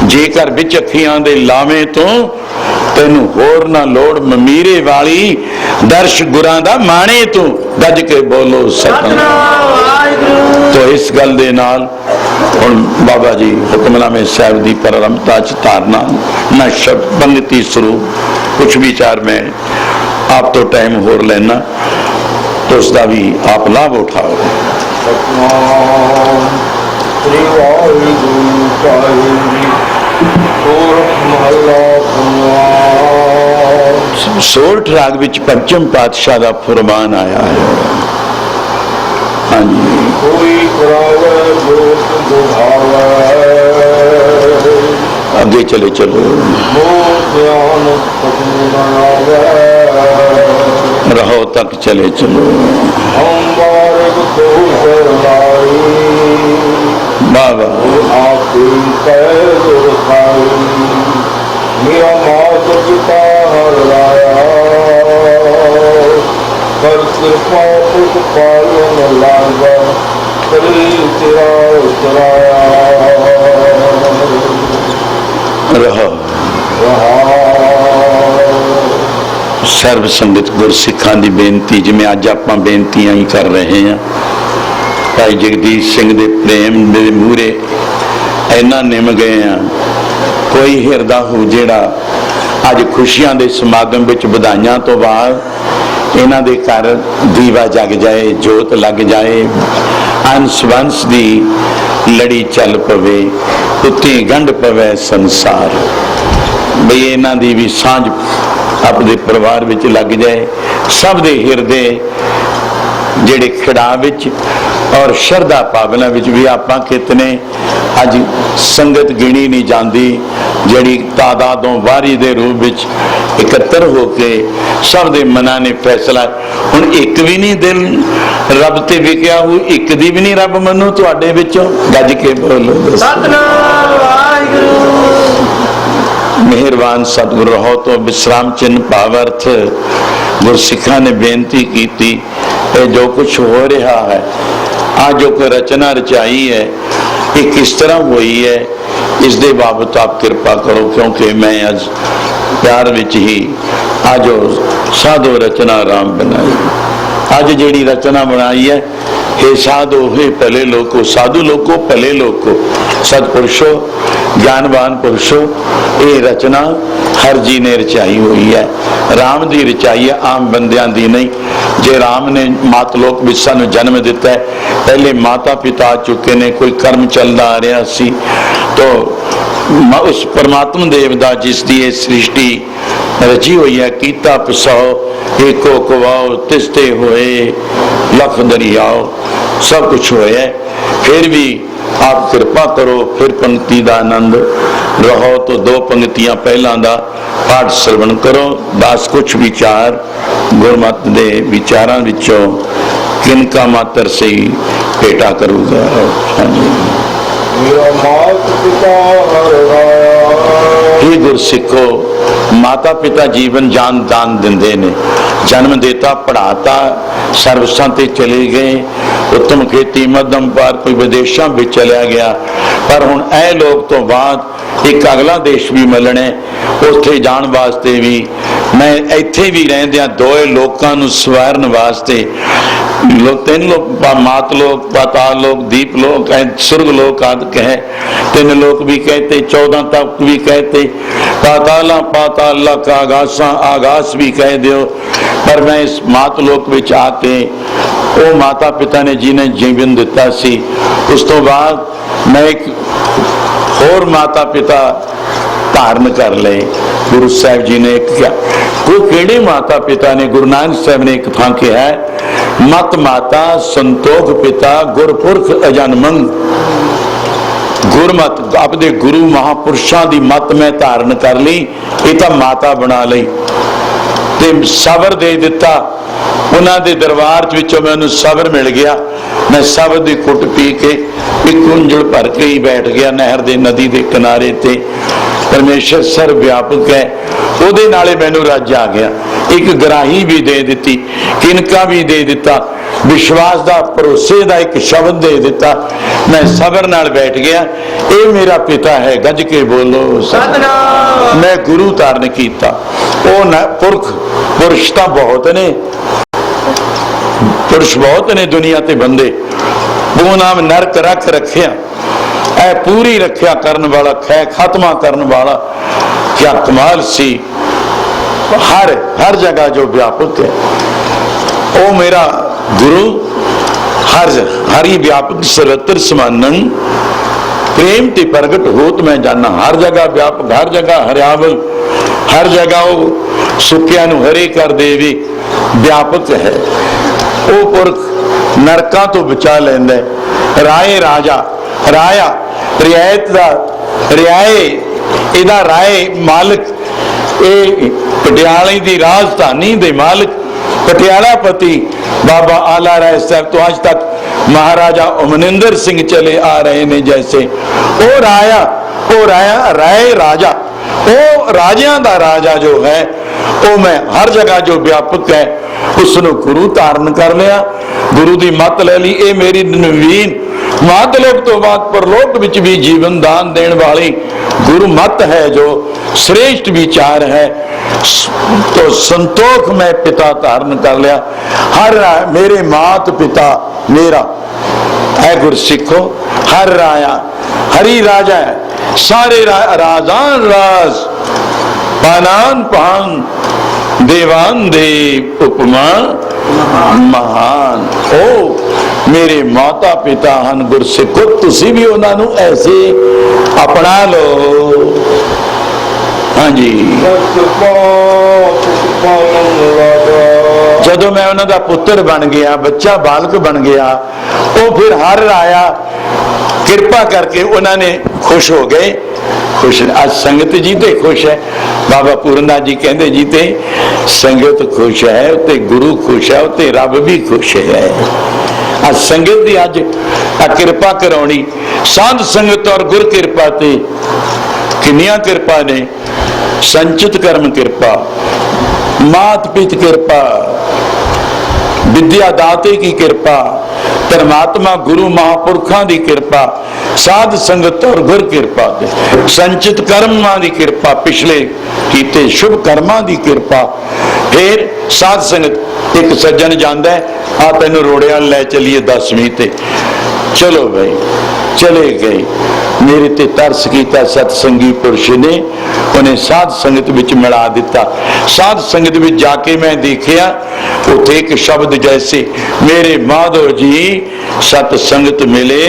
जेकर विच अखियां दे लावे तो तेनू होर ना लोड़, ममीरे वाली दर्श गुरां दा माणे तू, गज के बोलो सतनाम। तो इस गल दे नाल हुण बाबा जी हुक्मनामे साहब की परमता च धारना न शब्द पंगति स्वरूप कुछ विचार मैं आप तो टाइम होर लेना, तो उसका भी आप लाभ उठाओ। सोरठ राग विच पंचम पातशाह का फरमान आया है। हाँ जी, आगे चले चलो, रहो तक चले चलो। बाबा मेरा माता पिता हर लाया, कर कृपा पुत पालन लागा, करी तेरा उतराया। रहा सर्व संगत गुरसिखा की बेनती, जिमें अज आप बेनतियां ही कर रहे हैं। भाई जगदीश सिंह के प्रेम मेरे मूहरे इन्ना निम गए हैं, कोई हिरदा हो जेड़ा अज खुशियां दे समागम विच बधाइयां तो बाद इन्हां दे घर दीवा जग जाए, जोत लग जाए, अंश वंश दी लड़ी चल पवे, उत्ती गंढ पवे संसार। बई इन्हां दी भी सांझ अपने परिवार विच लग जाए, सब दे हिरदे जेड़े खिड़ा विच और शरधा भावना विच भी आपां कितने अज संगत गिणी नहीं जाती जिहड़ी तादादों वारी दे रूप विच इकत्तर होके सब दे मनां ने फैसला हुण एक भी नहीं दिल रब ते विकिया हो, एक दी भी नहीं रब मनो तुहाडे विचों, गज के बोलो सतनाम वाहिगुरू। मेहरबान सतगुरु रहो तो विश्राम चिन्ह भावार्थ गुरसिखा ने बेनती की जो कुछ हो रहा है आज जो कोई रचना रचाई है ये किस तरह हुई है इस दे बाबत आप कृपा करो, क्योंकि मैं अज प्यार विच ही आज साधो रचना राम बनाई। अज जिहड़ी रचना बनाई है हे साधो हे भले लोको, साधु लोको भले लोको, सतपुरुषो ज्ञानवान पुरुषो, ये रचना हर जी ने रचाई हुई है, राम दी रचाई है, आम बंदियां दी नहीं। जे राम ने मातलोक विच सानू जन्म दिता है, पहले माता पिता आ चुके ने, कोई कर्म चलता आ रहा सी, तो उस परमात्मा देव दा जिसदी ये सृष्टि रची हुई है, कीता पसाओ एको कुवाओ तिसते होए लख दरियाओ, सब कुछ होया, फिर भी आप कृपा करो, फिर पंक्ति का आनंद रहो तो दो पंक्तियां पहला दा पाठ श्रवण करो। दास कुछ विचार गुरमत दे विचारां विचों किनका मात्र से ही भेटा करूँगा। ही गुरसिखो माता पिता जीवन जान दान दिंदे ने, जन्म देता पढ़ाता सर्वसां ते चले गए, उत्तम खेती मध्यम पार कोई विदेशों में चलिया गया, पर हुण ऐ लोग तो बाद एक अगला देश भी मिलने, उत्थे जाण वास्ते भी मैं इत्थे भी रहिंदियां दोए लोकां नूं सवारन वास्ते लोग तीन लोग मात लोग पाताल लोग दीप लोग सुर्ग लोग आदि कहे, तीन लोग भी कहते, 14 तक भी कहते, पाताला पाताल का आगासा आगास भी कह दो, पर मैं इस मात लोक विच आके वो माता पिता ने जिन्हें जीवन दिता सी, उस तो बाद मैं एक होर माता पिता धारण कर ले। गुरु साहब जी ने एक क्या वो केड़े माता पिता ने, गुरु नानक साहब ने एक थां कहा है, मत माता संतोख पिता गुरपुरख अजन्मंग, गुरमत अपने गुरु महापुरुषों की मत मैं धारण कर ली, ये तो माता बना ली, ते सबर दे दिता उन्हों के दरबार विचों मैनूं सबर मिल गया, मैं सबर की कुट पी के एक कुंजल भर के ही बैठ गया नहर दे नदी के किनारे ते। परमेश्वर सर्व व्यापक है, ਉਹਦੇ नाले मैनू रज आ गया, एक गराही भी दे दी, किनका भी दे दिता, विश्वास का भरोसे का एक शब्द दे दिता, मैं सबर नाल बैठ गया, ये मेरा पिता है, गज के बोलो सतनाम। मैं गुरु धारण किया, वो न पुरख पुरुष तो बहुत ने, पुरुष बहुत ने दुनिया ते बंदे, वो नाम नरक रख रखिया, ऐ पूरी रखिया करन वाला, खै खात्मा करन वाला, क्या कमाल सी, हर जगह जो व्यापक है, वो मेरा गुरु हरि व्यापक सर्वत्र समानन, प्रेम ते प्रगट होत मैं जाना, हर जगह व्यापक, हर जगह हरियावल, हर जगह वो सुखिया नूं हरे कर देवी, व्यापक है। वो पुरख नरकां तो बचा लैंदा है, राय राजा राया रियायत दा रियाए इहदा राय मालिक, ये पटियाले की राजधानी दे मालिक पटियाला पति बाबा आला राय साहब तो आज तक महाराजा अमनिंदर सिंह चले आ रहे ने, जैसे वो राया राय राजा, वो राजियां दा राजा जो है, वो मैं हर जगह जो व्यापक है उसनों गुरु धारण कर लिया, गुरु की मत ले ली, ये मेरी नवीन मातलोक तो बाद परलोक विच भी जीवन दान देने वाली गुरु मत है, जो श्रेष्ठ विचार है, तो संतोख में पिता धारण कर लिया, हर मेरे मात पिता मेरा है गुरसिखो, हर राया हरि राजा है, सारे राजान राज पानान पान देवान देव उपमा महान। ओ मेरे माता पिता हन गुरसिखो, तुसी भी उन्होंने ऐसे अपना लो। हाँ जी, जदों मैं उन्होंने पुत्र बन गया, बच्चा बालक बन गया, वो फिर हर राया किरपा करके उन्होंने खुश हो गए। खुश आज संगत जी ते खुश है। बाबा पूरननाथ जी कहते जी ते संगत खुश है, उते गुरु खुश है, उते रब भी खुश है। आज संगत की अज कृपा करानी साध संगत और गुर कृपा ते किनिया कृपा ने, संचित कर्म कृपा, मात पित कृपा, विद्या दाते की कृपा, परमात्मा गुरु महापुरखों की कृपा, साध संगत और गुर कृपा, संचित कर्मां की कृपा, पिछले कीते शुभ कर्मां की कृपा, फिर साध संगत। एक सज्जन जाता है, आ तेनों रोड़िया लै चलीए 10वीं ते, चलो भाई चले गए। मेरे ते तरस किया सतसंगी पुरुष ने, उन्हें साध संगत विच मिला दिता। साध संगत विच जाके मैं देखिया उथे एक शब्द जैसे मेरे माधव जी सत संगत मिले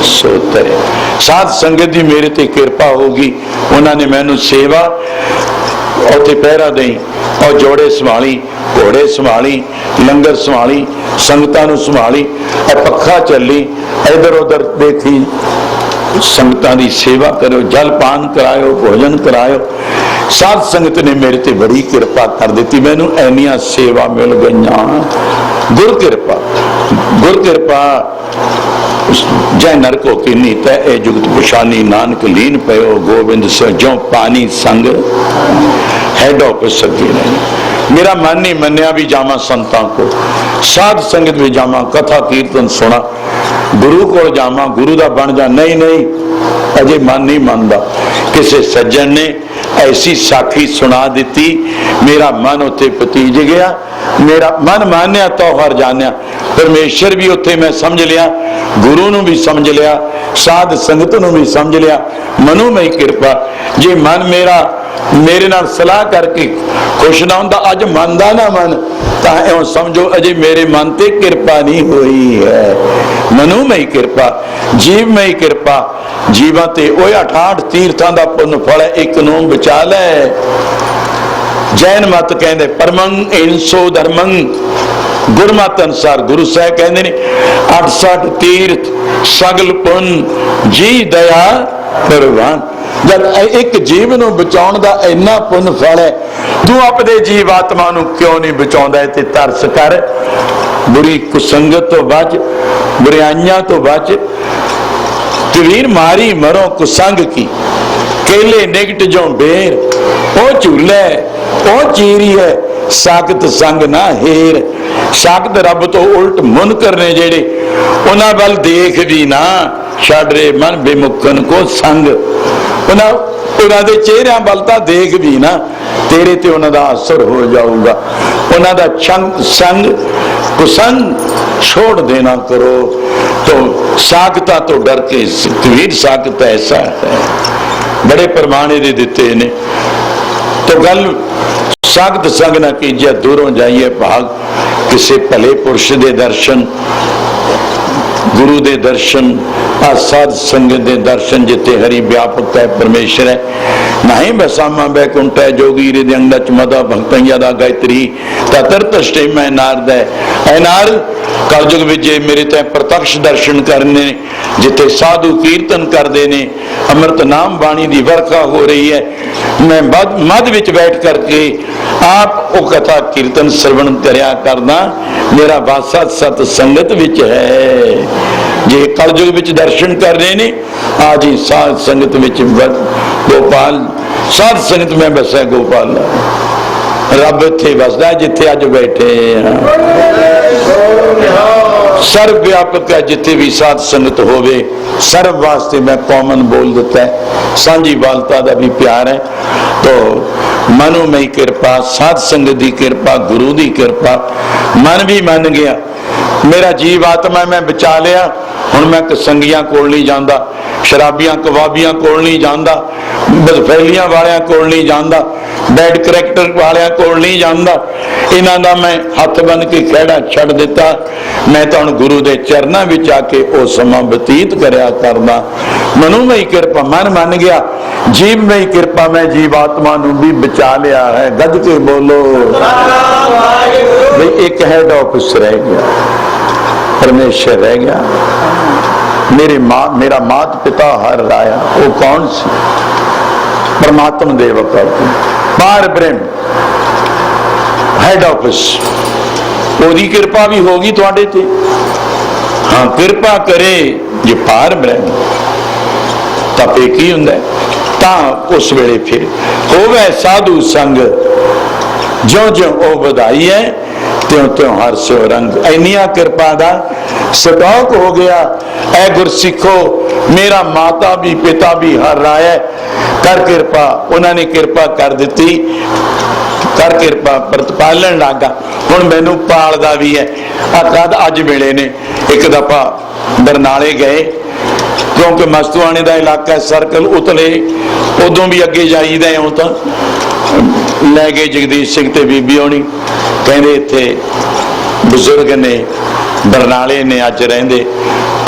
सोतर। साध संगत की मेरे ते कृपा होगी, उन्होंने मैनू सेवा उत्थे पहरा दई और जोड़े संभाली, घोड़े संभाली, लंगर संभाली, संगतां नूं संभाली, और पखा चली, इधर उधर देखी, संगतां दी सेवा करो, जल पान करायो, भोजन करायो। साध संगत ने मेरे ते बड़ी कृपा कर दी, मैनू ऐनियां सेवा मिल गई। गुर कृपा, गुर कृपा जय नरक हो की नीत है, ए जुगत पुछानी नानक लीन पयो, गोबिंद से जो पानी संग हेड ऑफिस सके नहीं। मेरा मन नहीं मन्या भी जावा संतां को, साध संगत भी जावा, कथा कीर्तन सुना, गुरु को जावा, गुरु का बन जा, नहीं नहीं अजे मन नहीं मानता। किसी सज्जन ने ऐसी साखी सुना दी, मेरा मन उत्थे पतीज गया, मेरा मन मान्या तो हर जानिया। परमेश्वर भी उत्थे मैं समझ लिया, गुरु नूं भी समझ लिया, साध संगत नूं भी समझ लिया। मनु में कृपा, जे मन मेरा मेरे नाल सलाह करके खुश ना होंदा, अज मनदा ना मन, तो समझो अजे मेरे मन ते कृपा नहीं हुई है। मनु में कृपा, जीव में कृपा, जीवा ते ओए 68 तीर्थां दा पुण्य फल है, एक नूं बचा लै। जैन मत कहते परमंग इंसो धर्मंग, गुरमत अनुसार गुरु साहब कहते ने 68 तीर्थ सगल पुण्य जी दया परवान। जब एक जीव नूं बचाउण दा इन्ना पुण्य फल है, तू अपने जीव आत्मा नूं क्यों नहीं बचाउंदा? ते तरस कर, बुरी कुसंगत तो बच, बुराइयां तो बच। तवीर मारी मरो कुसंग की, केले निगट जो बेर, ओ झूले ओ चीरी है, साकत संग ना हेर। साकत रब तो उल्ट मुनकर ने जेड़े, उन्हां वल देख भी ना छड़ रे मन बेमुखन को संग। उन्हां दे चेहरिਆਂ ਵੱਲ ਤਾਂ देख भी ना, तेरे ते उन्हां दा असर हो जाऊगा। उन्हां दा संग कुसंग छोड़ देना करो। तो साकता तो डर के, कबीर साकत ऐसा है, बड़े परमाणे दे दिते ने। तो गल साकत संग ना कीजिए, दूरों जाइए भाग। किसी भले पुरुष दे दर्शन, गुरु दे दर्शन, साध संगत दे दर्शन, जिते हरि व्यापक है, परमेश्वर है। नहीं बसामा बैकुंठ है, जोगी हृदय अंगच मदा भक्तैया दा गायत्री ततर तष्टे मैं नारद है। ऐ नारद, कलयुग विजय मेरे तय प्रत्यक्ष दर्शन करने, जिते साधु कीर्तन करते ने, अमृत नाम बाणी की वर्खा हो रही है। मैं मध विच बैठ करके आप वो कथा कीर्तन श्रवण करया करना, मेरा वासा सत संगत विच है। जे कलयुग विच दर्शन कर रहे ने, आज ही साध संगत विच गोपाल, साध संगत में बसा गोपाल, रब इत्थे बसदा जिथे अज बैठे सर्व व्यापक है। जिथे भी साध संगत होवे, सर्व वास्ते मैं कॉमन बोल देता है। सांझी बालता का भी प्यार है। तो मनु में कृपा, साध संगत की कृपा, गुरु की कृपा, मन भी मन गया। मेरा जीव आत्मा मैं बचा लिया। हुण मैं कसंगियां कोल नहीं जाता, शराबियां कबाबियां कोल नहीं जाता, बदफैलियां वालियां कोल नहीं जाता, बैड करैक्टर वालियां कोल नहीं जाता। इन्हां दा मैं हथ बन के खैड़ा छड़ दिता। मैं तो हुण गुरु दे चरनां विच आके ओ समा बतीत करया करदा। मनु में कृपा, मन मन गया। जीव में कृपा, मैं जीव आत्मा नूं भी बचा लिया है। गज के बोलो भाई, एक हेड ऑफिस रह गया, परमेश्वर रह गया। मेरा मात पिता हर राया। वो कौन सी? परमात्मा देव पार ब्रह्म हेड ऑफिस। ओदी कृपा भी होगी तुहाडे ते। हाँ, कृपा करे जे पार ब्रह्म तब एक ही हुंदा ता उस वेले फिर होवे साधु संग ज्यों ज्यों ओ बधाई है त्यों त्यों हर सो रंग। इन्निया कृपा दा स्टॉक हो गया। ऐ गुरसिखो मेरा माता भी पिता भी हर रहा है। कर कृपा, उन्होंने कृपा कर दी, कर कृपा प्रतिपालन लागा। हुण मैनू पालदा भी है। कद अज वेले ने एक दफा बरनाले गए, क्योंकि मस्तुआणे का इलाका सर्कल उतले, उदों भी अगे जाईदा है। तो लै गए जगदीश सिंह ते बीबी होनी, कहते इत्थे बुजुर्ग ने बरनाले ने अज रहिंदे,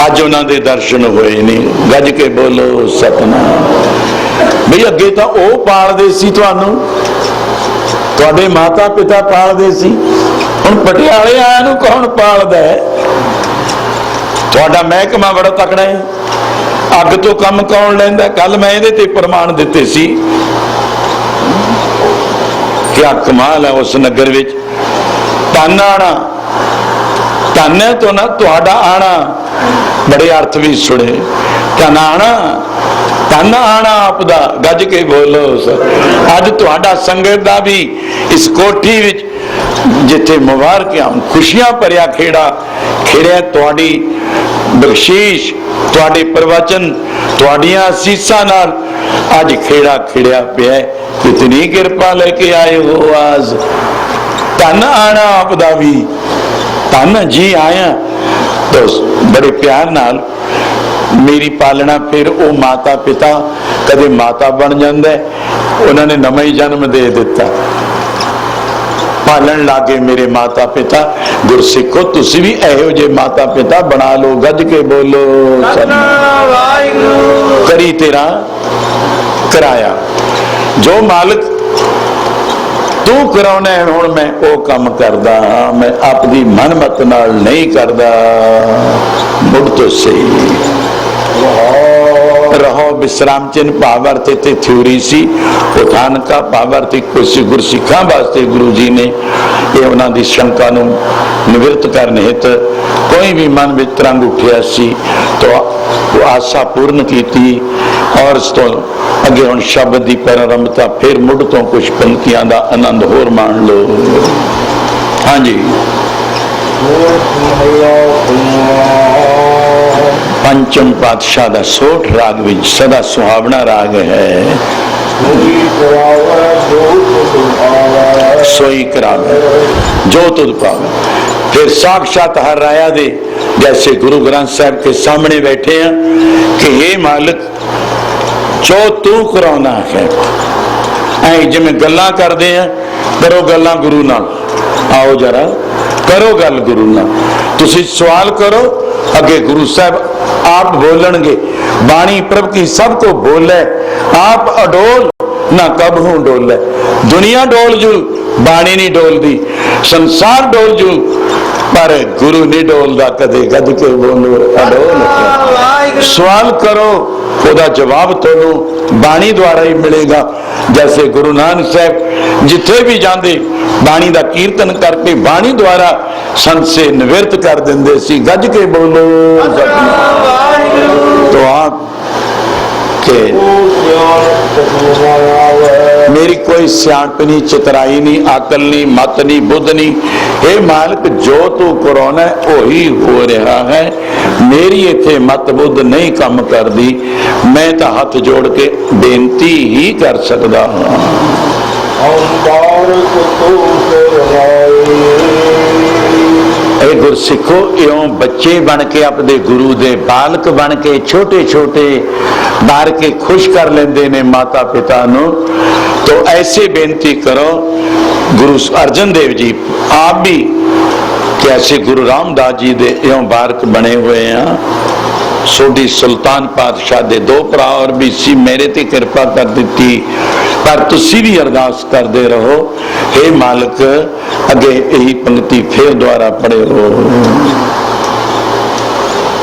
अज उन्होंने दर्शन होए नहीं। गज के बोलो सतनाम। बई अगे तो वह पालदे सी, तुहानू तुहाडे माता पिता पालदे सी। हुण पटियाले आया नू कौन पालदा है? तुहाडा महकमा बड़ा तकड़ा है। अग तो कम कौन लैंदा? कल मैं इहदे ते प्रमाण दिते सी। क्या कमाल है उस नगर विच। धन आना, धन है तो ना तुहाडा आना, बड़े अर्थ भी सुने। धन आना, धन आना आपदा। गज के बोलो अज तुहाडा संगत दा भी इस कोठी विच जिथे मुबारकां खुशियां भरिया खेड़ा खिड़िया, तुहाडी बख्शीश, तुहाडे प्रवचन, तुहाडियां असीसां नाल अज खेड़ा खिड़िया पिया। कितनी कृपा लेके आए हो आज। धन आना आपदा भी, धन जी आया। तो बड़े प्यार नाल मेरी पालना। फिर वो माता पिता कदे माता बन जाता है, उन्होंने नवा ही जन्म दे दिता, पालन लागे मेरे माता पिता। गुरसिखो तुसी भी इहो जे माता पिता बना लो। गज के बोलो करी तेरा कराया। जो मालिक तू कराउना है, हुण मैं वो काम करदा, मैं अपनी मनमत नाल नहीं करदा। मुड़ तो सही रहो। विश्राम चिन्ह भावार्थ इत्थे थ्योरी सी, उठान का भावार्थ कुछ गुरसिखां वास्ते गुरु जी ने ये उन्हां दी शंका नूं निवृत्त करने हित कोई भी मन विच तरंग उठिया सी तो आशा पूर्ण की। और इस तो अगे हुण शब्द की प्रारंभता फिर मुढ़ तो कुछ पंक्तियां का आनंद होर मान लो। हाँ जी, पंचम पातशाह का सोठ राग विच सदा सुहावना राग है। सोई करावे जो तुद पावे। फिर साक्षात हर राया दे जैसे गुरु ग्रंथ साहब के सामने बैठे हैं कि हे मालिक जो तू कराना है। ऐ जिमें गल्लां करते हैं, करो गल्लां गुरु नाल। आओ जरा करो गल गुरु नाल। तुसी सवाल करो, अगे गुरु साहब आप बोलणगे। बाणी प्रभ की सबको बोले, आप अडोल ना कबहू डोले। दुनिया डोल जू, बाणी नहीं डोलदी। संसार डोल जू, पर गुरु नहीं डोलदा कदे। गज के बोलो अडोल। सवाल करो, ओदा जवाब तुहानू बाणी द्वारा ही मिलेगा। जैसे गुरु नानक साहब जिथे भी जाते बाणी का कीर्तन करके बाणी द्वारा संत से निवृत्त कर देंदे सी। गज के बोलो। तो आप के मेरी कोई सियाणप नहीं, चितराई नहीं, अकल नहीं, मत नहीं, बुद्ध नहीं। हे मालिक जो तू कराना है वही हो रहा है। मेरी इत्थे मत बुद्ध नहीं काम करती। मैं तो हाथ जोड़ के बेनती ही कर सकता हाँ। गुरसिखो इं बच्चे बन के अपने गुरु दे बालक बन के छोटे छोटे बार के खुश कर लेंदे ने माता पिता नू। तो ऐसे बेनती करो। गुरु अर्जन देव जी आप भी कैसे गुरु रामदास जी दे इं बारक बने हुए हैं। सोडी सुल्तान पातशाह दे दो भरा और भी सी, मेरे ते कृपा कर दी। पर तुसी भी अरदास करते रहो, हे मालिक अगे यही पंक्ति फिर द्वारा पढ़े हो।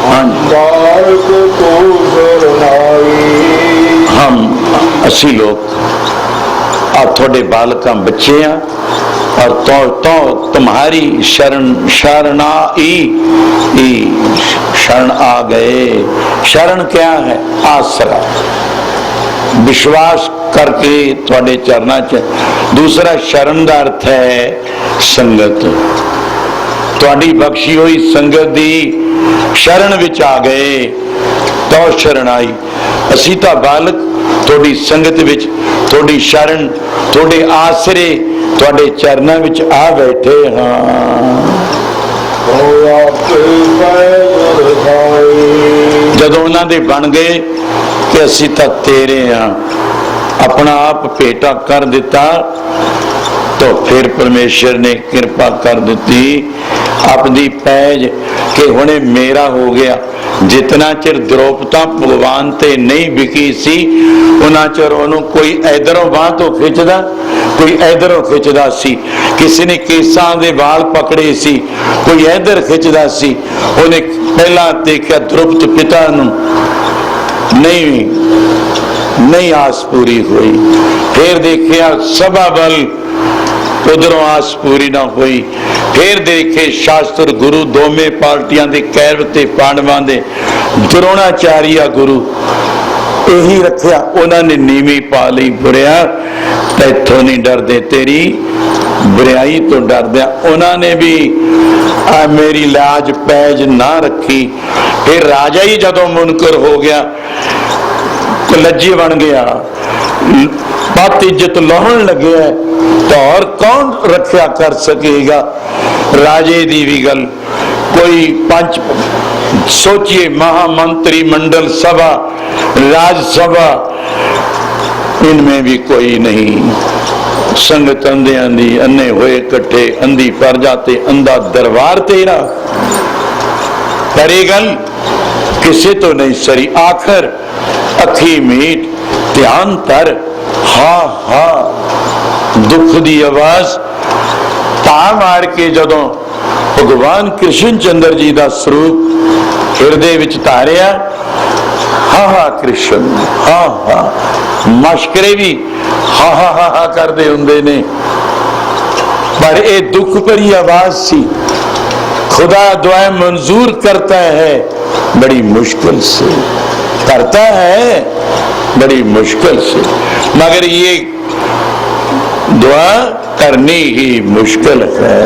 हाँ बालक को शरणाई। हम असी लोग थोड़े बालका बच्चे हैं और तो तुम्हारी शरणाई शरण आ गए। शरण क्या है? आसरा, विश्वास करके थोड़े चरणा च। दूसरा शरण का अर्थ है संगत। थोड़ी बख्शी हुई संगत दी शरण विच आ गए तो शरणाई। असी तो बालक थोड़ी संगत विच, थोड़ी शरण, थोड़े आसरे, थोड़े चरणों विच आ बैठे हाँ। जदों उन्होंने बन गए कि असी तो तेरे हाँ, अपना आप भेटा कर दिता, तो फिर परमेश्वर ने कृपा कर दी अपनी पैज कि हुणे मेरा हो गया। जितना चिर द्रौपदा भगवान ते नहीं विकी सी उन्ना चिर उन्होंने कोई इधरों बांह तो खिंचदा, कोई इधरों खिंचदा सी। किसी ने केसां दे वाल पकड़े सी, कोई इधर खिंचदा सी। उन्हें पहला देखा द्रौपद पिता नूं, नहीं आस पूरी हुई। फिर देखिया सभा बल, उधरों आस पूरी ना हुई। फिर देखे शास्त्र गुरु दोवें पार्टियां दे कैरव ते पांडवां दे द्रोणाचार्य गुरु यही रखिया। उन्होंने नीवी पा ली बुरिया, तैथों नहीं डरदे, तेरी बुराई तो डरदे। उन्होंने भी मेरी लाज पैज ना रखी। फिर राजा ही जदों मुनकर हो गया, लज्जे बन गया, पत इज्जत लाहन लगे, तो और कौन रक्षा कर सकेगा? राजे दी भी गल कोई पंच सोचिए, महामंत्री मंडल सभा, राजसभा, इनमें भी कोई नहीं। संगत अंधियां दी अन्ने होए कट्ठे, अंधी पर जाते अंधा दरबार तेरा। पर ये गल किसे तो नहीं सरी। आखिर अखी मीट ध्यान तर, हा हा दुख दी आवाज ता मार के जदों भगवान कृष्ण चंद्र जी का स्वरूप हिरदे विच धारिया, हा हा कृष्ण, हा हा। मशकरे भी हा हा हा हा करते होंगे ने, पर ये दुख भरी आवाज सी। खुदा दुआ मंजूर करता है बड़ी मुश्किल से, करता है बड़ी मुश्किल से, मगर ये दुआ करनी ही मुश्किल है।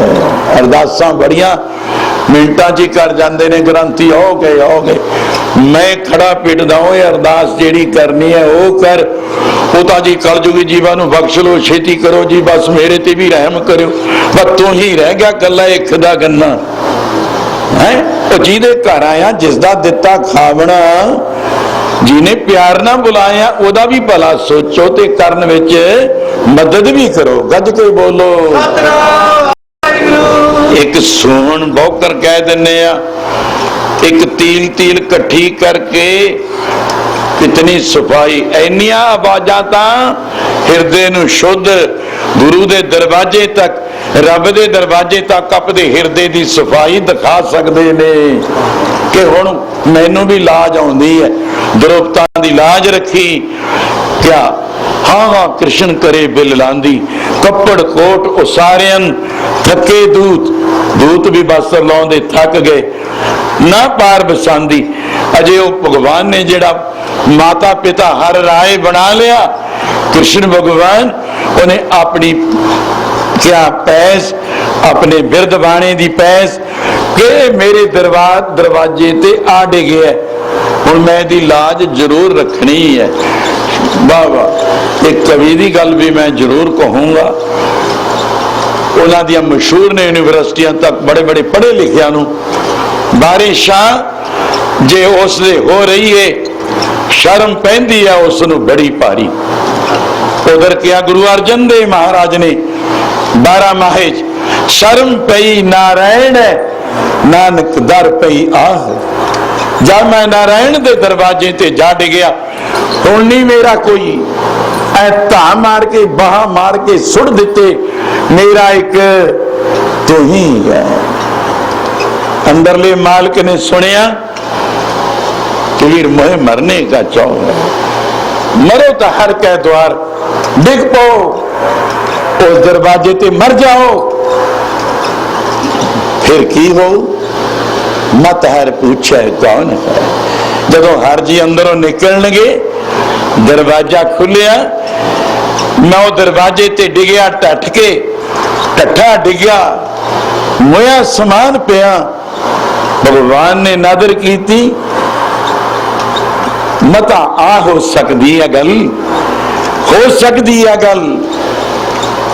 अरदासां बड़ियां मिनटां च कर जाते ने, ग्रंथी हो गए। मैं खड़ा पिटदा हूं, अरदास जेड़ी करनी है वो कर। पोता जी कलजुगी जीवा नूं बख्श लो, छेती करो जी, बस मेरे ते भी रहम करो। बस तू ही रह गया कला एक दा गन्ना है। जिहदे घर आया जिसदा दिता खावना, जिन्हें प्यार ना बुलाया ओदा भी भला सोचो ते करन विच मदद भी करो। गज के बोलो एक सोहन बौकर कह दिने आ, एक तिल तिल कट्ठी करके कितनी सफाई। इन्नियां आवाजां तां हिरदे नूं शुद्ध गुरु दे दरवाजे तक, रब दे दरवाजे तक अपने हिरदे की सफाई दिखा सकते ने कि हुण मैनू भी लाज आउंदी है। द्रौपदा दी लाज रखी क्या? हाँ हाँ कृष्ण करे बिल लांदी, कपड़ कोट उसारियन, थके दूत भी बस्तर लाउंदे थक गए, ना पार बसांदी। अजे वो भगवान ने जेड़ा माता पिता हर राय बना लिया, कृष्ण भगवान उन्हें अपनी क्या पैस, अपने बिरद बाणे दी पैस के मेरे दरवाजे ते आ डिगे है, हुण मैं दी लाज जरूर रखनी है। वाह वाह। एक कवि की गल भी मैं जरूर कहूँगा। उन्हों दी मशहूर ने यूनिवर्सिटियां तक बड़े बड़े पढ़े लिखिया नूं बारिशां जे उसदे हो रही है, शर्म पैंदी है उसनूं बड़ी भारी। उधर क्या गुरु अर्जन देव महाराज ने 12 माहे शर्म पई नारायण नानक दर पई आह। जब मैं नारायण दे दरवाजे ते जा डिगया, हुण नहीं मेरा कोई, धा मार के बाह मार के सुट दिते, मेरा एक तो ही है। अंदरले मालिक ने सुनिया वीर मोहे मरने का चौ है, मरो तो हर के द्वार डिग पो, उस दरवाजे ते मर जाओ, फिर की हो। मत हर पूछे कौन है। जदों हर जी अंदरों निकलणगे, दरवाजा खुलिया, मैं वो दरवाजे ते डिगया, टट के टट्ठा डिगया, मोया समान पिया। भगवान ने नदर की थी, मता आ हो सकती है गल, हो सकती है गल,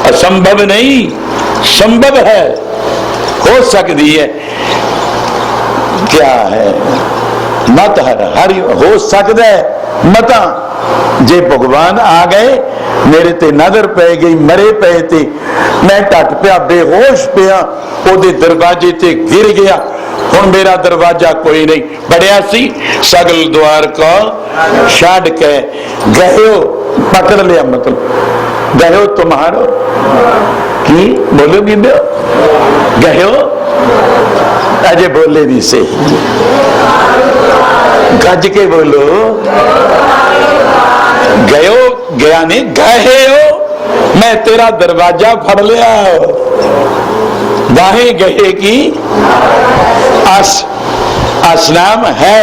असंभव नहीं संभव है, हो सकती है। क्या है मत हर हो सकता है मता। जे भगवान आ गए, मेरे ते नजर पै गई, मरे पे थे, मैं टट पिया, बेहोश पिया, ओदे दरवाजे ते गिर गया। हुण मेरा दरवाजा कोई नहीं बढ़िया सी, सगल द्वार को छड़ के गयो, पकड़ लिया, मतलब गयो तुम्हारो की बोलो गिदो गयो, अजे बोले नहीं से, गज के बोलो गयो, गया नहीं गए हो, मैं तेरा दरवाजा फड़ लिया, वाहे गए की असनाम है,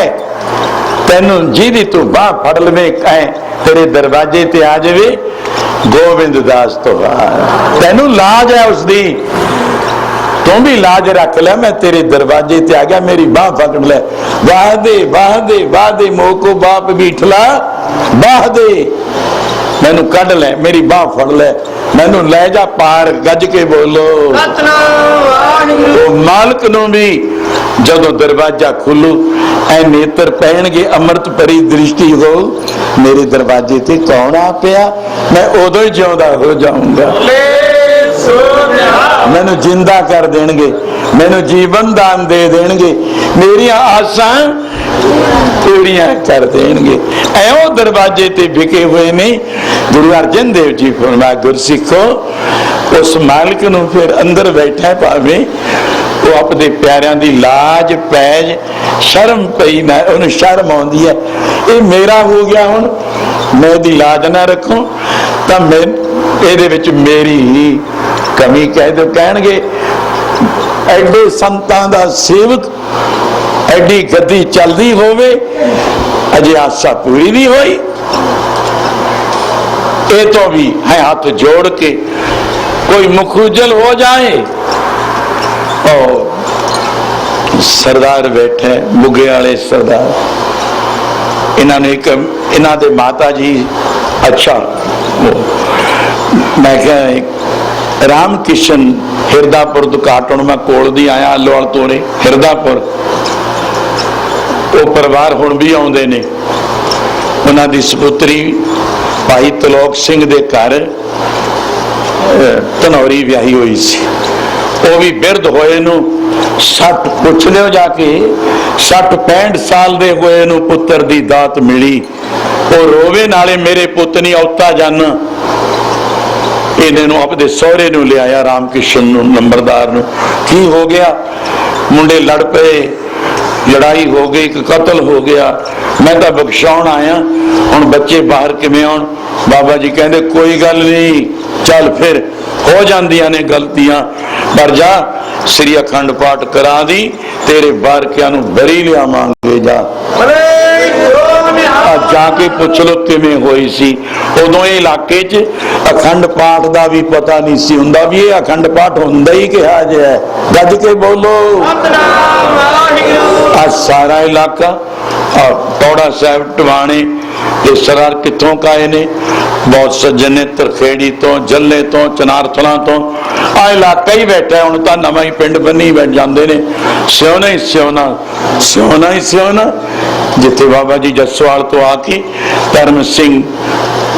तेनू जी तू बाह फड़ लवे, कहे तेरे दरवाजे ते आ जावे गोविंद दास तो तेनू लाज है उसकी, तू भी लाज रख ले, मैं तेरे दरवाजे ते आ गया, मेरी बाह पकड़ ले, वाह दे वाह दे वाह दे, मोको बाप बीठला बाह दे, मैनू कढ़ ले, मेरी बाह फड़ ले, मैनू ले जा पार। गज के बोलो मालक नू भी जदों दरवाजा खुलू ऐ नेत्र पैणगे, अमृत भरी दृष्टि हो, मेरे दरवाजे ते कौन आ पिया, मैं उदों ही जिउंदा हो जाऊंगा, मैनू जिंदा कर देणगे, मैनू जीवन दान दे देणगे, मेरी आसां पूरियां कर देणगे। ऐओ दरवाजे ते बिके हुए ने। गुरु अर्जन देव जी फरमाया, गुरसिखो उस मालिक नू फिर अंदर बैठा भावे वो अपने प्यारिਆਂ ਦੀ लाज पैज शर्म पई ना, उन्हें शर्म आउंदी है, ये मेरा हो गया, हुण मैं दी लाज ना रखूं तो मैं ਇਹਦੇ ਵਿੱਚ मेरी ही कमी कह दो। कहणगे एडे संतां दा सेवक, एडी गद्दी चलदी होवे, अजे आसा पूरी नहीं होई। ये तो भी है हाथ जोड़ के कोई मुख उजल हो जाए। और सरदार बैठे बुगे वाले सरदार, इन्होंने एक इन्हों दे माता जी, अच्छा मैं क्या राम किशन हिरदापुर दुकाटन, मैं कोल दी आया आलोवाल तोड़े हिरदापुर, वो परिवार हुण भी आउंदे ने। उन्हां दी सपुत्री भाई तलोक सिंह दे घर धनौरी व्याही हुई सी, वो भी बिरध होए नू 60 पुछ लियो जाके 60-65 साल दे होए नू पुत्र दी दात मिली। वो रोवे नाले मेरे पुत नहीं औता जाना, इन्हें अपने सौहरे नू ले आया राम किशन नू, नंबरदार नू। की हो गया, मुंडे लड़ पे, लड़ाई हो गई, एक कतल हो गया, मैं तो बख्शाउण आया, हुण बच्चे बाहर किवें आउण। बाबा जी कहते कोई गल नहीं, चल फिर हो जांदियां ने गलतियां, पर जा श्री अखंड पाठ करा दी, तेरे बारकियां नू बरी लियावांगे, जा जाके पुछ लो किवें होई सी। उदों ये इलाके च अखंड पाठ का भी पता नहीं सी हुंदा भी ये अखंड पाठ हुंदा ही किहा जिहा है। गज के बोलो आज सारा इलाका और तौड़ा साहब टवाने ये सरदार कितों का आए ने, बहुत सज्जन ने तरखेड़ी तो, जल्ले तो, चनारथला तो, आ इलाका ही बैठा है। हुण तां नवां ही पिंड बनी बैठ जाते ने, सियोना ही सियोना, सियोना ही सियोना, जिथे बाबा जी जसवाल तो आके धर्म सिंह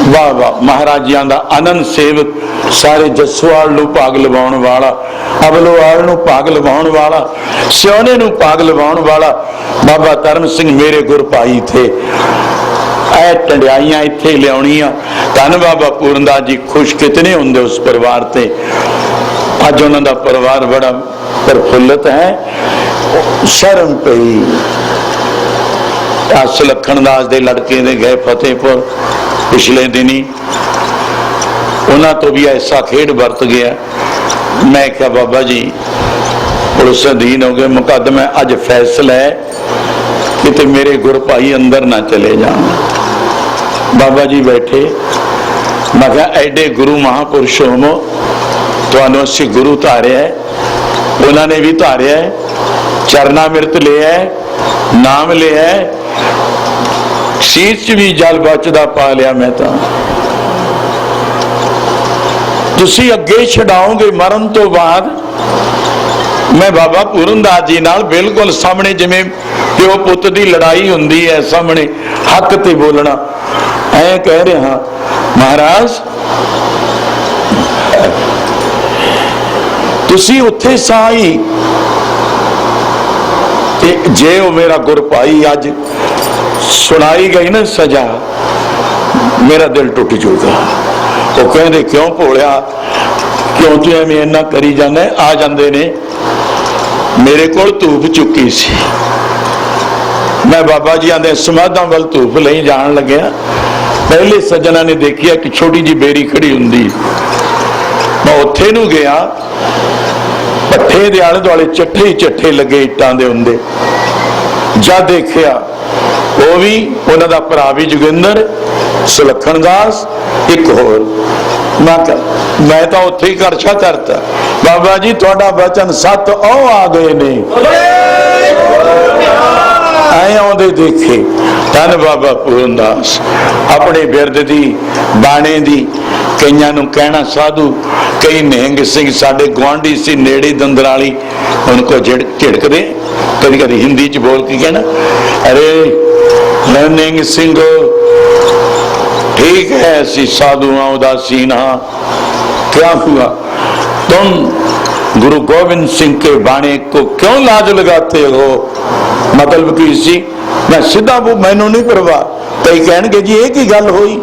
वाह वाह महाराजियां दा आनंद सेवक, सारे जसवाल नूं भाग लवाउण वाला, अबलोवाल नूं भाग लवाउण वाला, सियोने नूं भाग लवाउण वाला बाबा धर्म सिंह मेरे गुर भाई थे। ऐ टंडियाइयां इत्थे लियाउणियां, धन बाबा पूरनदास जी खुश कितने होंदे उस परिवार ते। अज उन्हां दा परिवार बड़ा प्रफुल्लित है। शर्म पई सुलखन दास के लड़के ने गए फतेहपुर पिछले दिनी, उन्होंने तो भी ऐसा खेड वरत गया। मैं क्या बाबा जी पुलिस अधीन हो गए मुकदमा, अज फैसला है कि मेरे गुर भाई अंदर ना चले जान। बाबा जी बैठे, मैं क्या एडे गुरु महापुरुष हो, तो असी गुरु धारिया है, उन्होंने भी धारिया है, चरनामृत लिया है, नाम लिया है, शीश भी जल बचदा पा लिया। मैं तो तुसी अगे छड़ाओगे मरण तो बाद। मैं बाबा पूरन दास जी नाल बिल्कुल सामने, जिवें प्यो पुत की लड़ाई हुंदी है, सामने हक ते बोलना, ऐ कह रहा महाराज तुसी उत्थे साई ते जे वो मेरा गुर भाई अज सुनाई गई ना सजा, मेरा दिल टुट जाऊगा। वो कहते क्यों भोलिया, क्यों तू एवं इन्ना करी जाना। आ जाते ने, मेरे को धूप चुकी सी, मैं बाबा जी आदे समाधा वाल धूप ले जान लग्या। पहले सज्जना ने देखिया कि छोटी जी बेरी खड़ी होंगी, मैं उत्थे नूं गया, पट्ठे दे आले दुआले चट्ठे ही चट्ठे लगे इट्टां दे हुंदे। जद देखिया वो भी उन्हां दा भरा भी जोगिंदर, सुलखन दास, एक होर। मैं तो उत्थे ही करछा करता, बाबा जी तुहाडा वचन सत औ आ गए ने। ऐ आउंदे देखे धन बाबा पूरन दास अपने बिरद दी बाणे दी, कईयां नूं कहना साधु, कई निहंग सिंह साडे गुआंढी सी नेड़े दंदराली, उनको झिड़कदे, कभी कभी हिंदी च बोल के कहना, अरे निहंग सिंह ठीक है, ऐसी साधुआं उदासीन हाँ, क्या हुआ, तुम गुरु गोविंद सिंह के बाणे को क्यों लाज लगाते हो। मतलब की सी, मैं सीधा वो मैनू नहीं परवाह। कई कहणगे जी ये की गल हुई,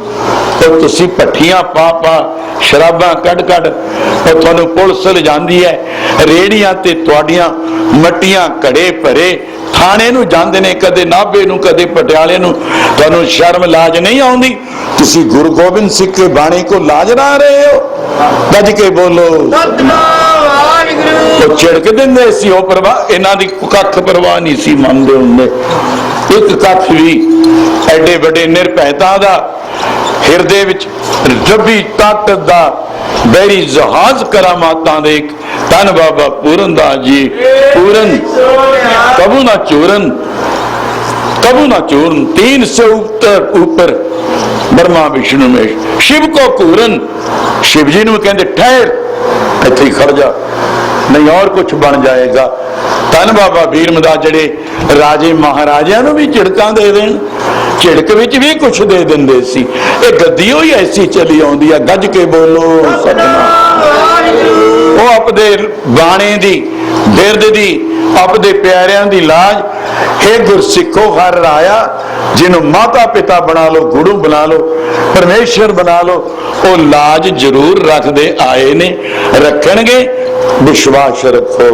तो तुसी पट्ठियां पा पा शराबां कड़ कड़ तो तुहानू पुलिस ले जांदी है, रेड़ियां ते तुहाडियां मट्टियां घड़े भरे थाने नूं जांदे ने, कदे नाभे नूं कदे पटियाले नूं। तुहानू शर्म लाज नहीं आउंदी, तुसी गुरु गोबिंद सिंह के बाणे को लाज ना रहे हो। गज के बोलो तो झिड़क दिंदे सी, ओ परवाह इन्हां दी कख परवाह नहीं सी मनदे हुंदे। एक कख भी एडे बड़े निरभैता दा हिरदे विच रब्बी ताकत दा बैरी जहाज करामातां दे धन बाबा पूरन दास जी। पूरन कबू ना चूरन, कबू ना चूरन, 3 से ऊपर ब्रह्मा विष्णु में शिव को पूरन। शिव जी ने कहते ठहर, इत्थे खड़ जा, नहीं और कुछ बन जाएगा। धन बाबा वीरमदास जड़े राजे महाराजा भी झिड़कां दे देन, झिड़क विच भी कुछ दे देंदे सी। ये गद्दी ही ऐसी चली आउंदी है। गज के बोलो वो अपने बाणे दी बिरद दी अपने प्यारियां दी लाज। हे गुरसिखो हर राया, जिन्हों माता पिता बना लो, गुरु बना लो, परमेश्वर बना लो, वो लाज जरूर रखते आए ने, रखणगे, विश्वास रखो।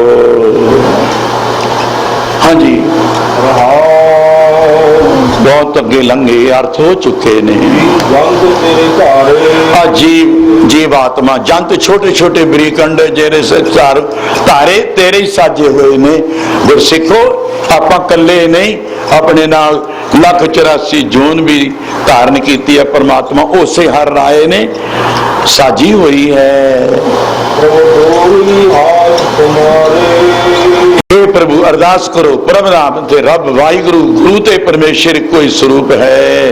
हाँ जी, बहुत अगे लंघे अर्थ हो चुके ने। जीव जीव आत्मा जंत छोटे छोटे बरीकंड जेरे संसार तारे तेरे ही साजे हुए ने। गुरसिखो आपां कल्ले नहीं, अपने नाल 184 जून भी धारण की है। परमात्मा उसे हर राय ने साजी हुई है। प्रभु अरदास करो, प्रभ नाम ते रब वाहिगुरु गुरु ते परमेश्वर कोई स्वरूप है।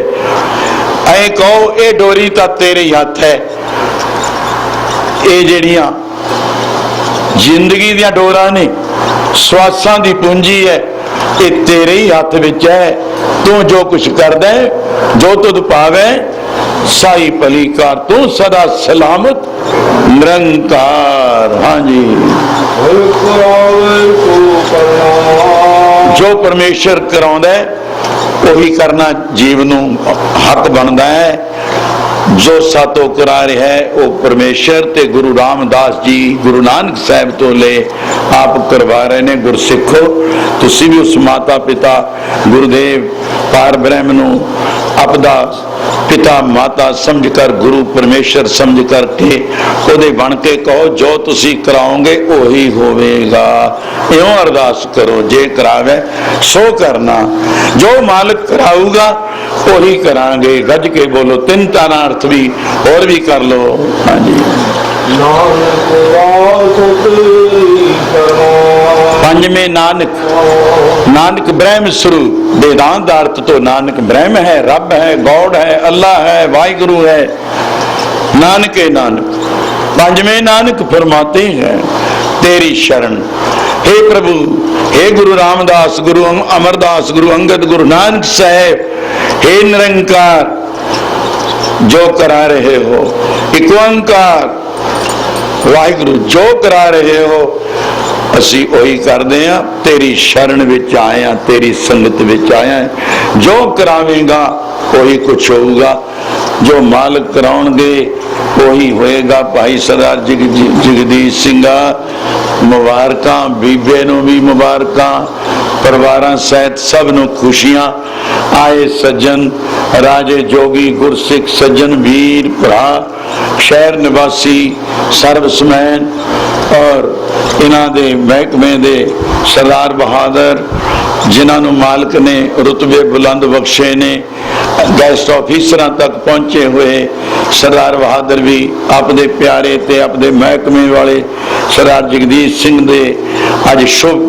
ऐ कहो ये डोरी तो तेरे हथ है, ये जड़ियां जिंदगी दियां डोरां ने, श्वासां दी पूंजी है, ये तेरे ही हथ विच है। तू जो कुछ करदा है, जो तुद पावे साई भली कार, तू सदा सलामत निरंकार। हाँ जी, जो परमेश्वर कराउंदा है वही करना जीव नूं हक बनदा है। जो सातों करा रहा है वो परमेश्वर ते गुरु रामदास जी गुरु नानक साहब तो ले आप करवा रहे ने। गुरसिखो तुसी भी उस माता पिता गुरुदेव पार ब्रह्म नूं आपदा पिता माता समझ कर गुरु परमेश्वर समझ करके ओदे बन के कहो जो तुसी कराओगे वही होवेगा। इयों अरदास करो, जे करावे सो करना, जो मालिक कराऊगा वही करांगे। गज के बोलो, तीन तारा अर्थ भी और भी कर लो। हाँ जी। नानक वासुत फरमाए। पंजवें नानक, नानक ब्रह्म स्वरूप वेदांत अर्थ तो नानक ब्रह्म है, रब है, गॉड है, अल्लाह है, वाहिगुरु है। नानक है नानक। पंजवें नानक फरमाते हैं तेरी शरण। हे प्रभु, हे गुरु रामदास, गुरु अमरदास, गुरु अंगद, गुरु नानक साहेब, हे निरंकार जो करा रहे हो, एक ओंकार वाहिगुरु जो करा रहे हो असी वही करते हैं। तेरी शरण विच आए हैं, तेरी संगत विच आए हैं। जो करावेगा वही कुछ होगा, जो मालिक कराउणगे वही होएगा। भाई सरदार जगदीश सिंघा मुबारकां, बीबे नूं भी मुबारकां, परिवारां सहित सब नूं खुशियां। आए सज्जन राजे जोगी गुरसिख सज्जन वीर भरा शहर निवासी सर्व समैन और इन्हां दे महकमे दे सरदार बहादुर जिन्हां नूं मालिक ने रुतबे बुलंद बख्शे ने, गैस्ट ऑफिसरां तक पहुंचे हुए सरदार बहादुर भी अपने प्यारे ते अपने महकमे वाले सरदार जगदीश सिंह दे अज शुभ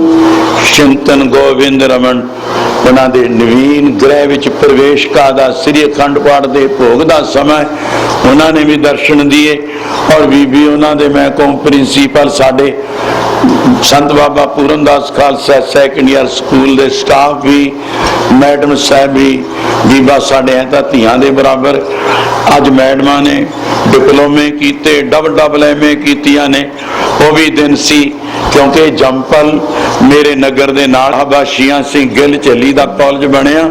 चिंतन गोविंद रमन उन्हां दे नवीन गृह विच प्रवेश का दा श्री अखंड पाठ दे भोग दा समय उन्होंने भी दर्शन दिए। और बीबी उन्होंने मैं कहूँ प्रिंसीपल साडे Sant Baba Purandas Khalsa second year school दे स्टाफ भी, मैडम साहब भी, बीबा साडे हैं तां धीआं दे बराबर। अज मैडमां ने डिप्लोमे कीते, डबल MA कीतियां ने। वो भी दिन सी क्योंकि जंपल मेरे नगर दे नाल बाबा सिंह गिल झेली दा कॉलेज बनिया,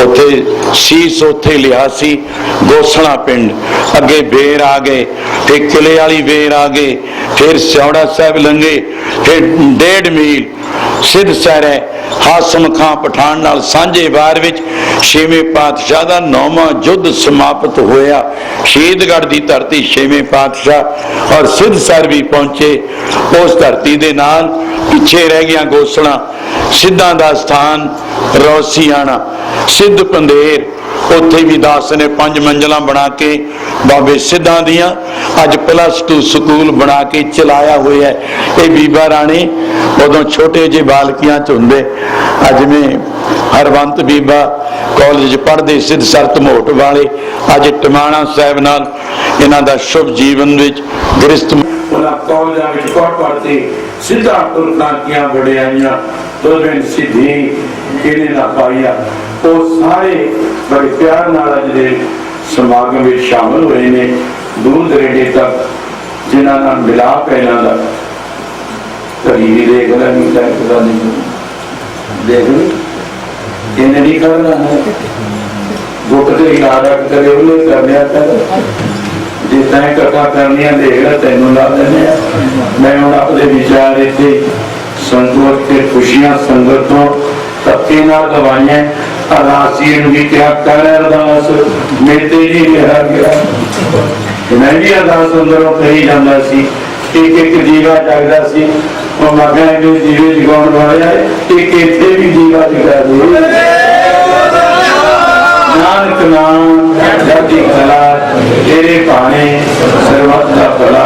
उत्थे सीस उत्थे लिया सी गोसला पिंड, अगे बेर आ गए, फिर किले वाली बेर आ गए, फिर सिौड़ा साहब लंघे, फिर 1.5 मील सिद्ध सैरे हासम खां पठान नाल सांझे वार विच 6वें पातशाह दा 9वां युद्ध समाप्त होया। शहीदगढ़ दी धरती 6वें पातशाह और सिद्ध सैर भी पहुंचे। उस धरती दे नाल पिछे रह गया गोसला, सिद्धां दा स्थान रौसियाना, सिद्ध पंदेर, उत्थे भी दास ने 5 मंजिलां बना के बाबे सिद्धां दियां अज +2 स्कूल बना के चलाया हुआ है। ये बीबा राणी उदों छोटे जे बालकियां च हुंदे, अज में हरवंत बीबा कॉलेज पढ़ते सिद्ध सरत मोट वाले, अज टमाणा साहब नाल इन्हां दा शुभ जीवन विच गृहस्थ कॉलेजां विच पढ़ते सिद्धा तुरकांतियां बड़े आईयां तो सिद्धि किहने ना पाईया। वो सारे बड़े प्यार नाल अज दे समागम में शामिल हुए ने, दूर दरेडे तक जिन्हां नाल मिलाप है इन्हां दा। कभी भी देख ला नहीं करदा नहीं देख ली इन्हें नहीं करना है, गुट ते इलाज करे उन्हें करने कर जितना कथा करनिया देख ला तेनों ला देने। मैं हुण अपने विचार इत्थे संतोष ते खुशियां संगतों तबके नाल गवाइयां। अरदासी भी क्या कर अरदास मेरे ते नहीं लिया गया, मैं भी अरदास अंदरों कही जाता सी, एक जीवा जागदा सी, और मैं कहा जीवे जगाउण वाले एक इत्थे भी जीवा जगा दे। नानक नाम चढ़दी कला तेरे भाने सर्वत दा भला।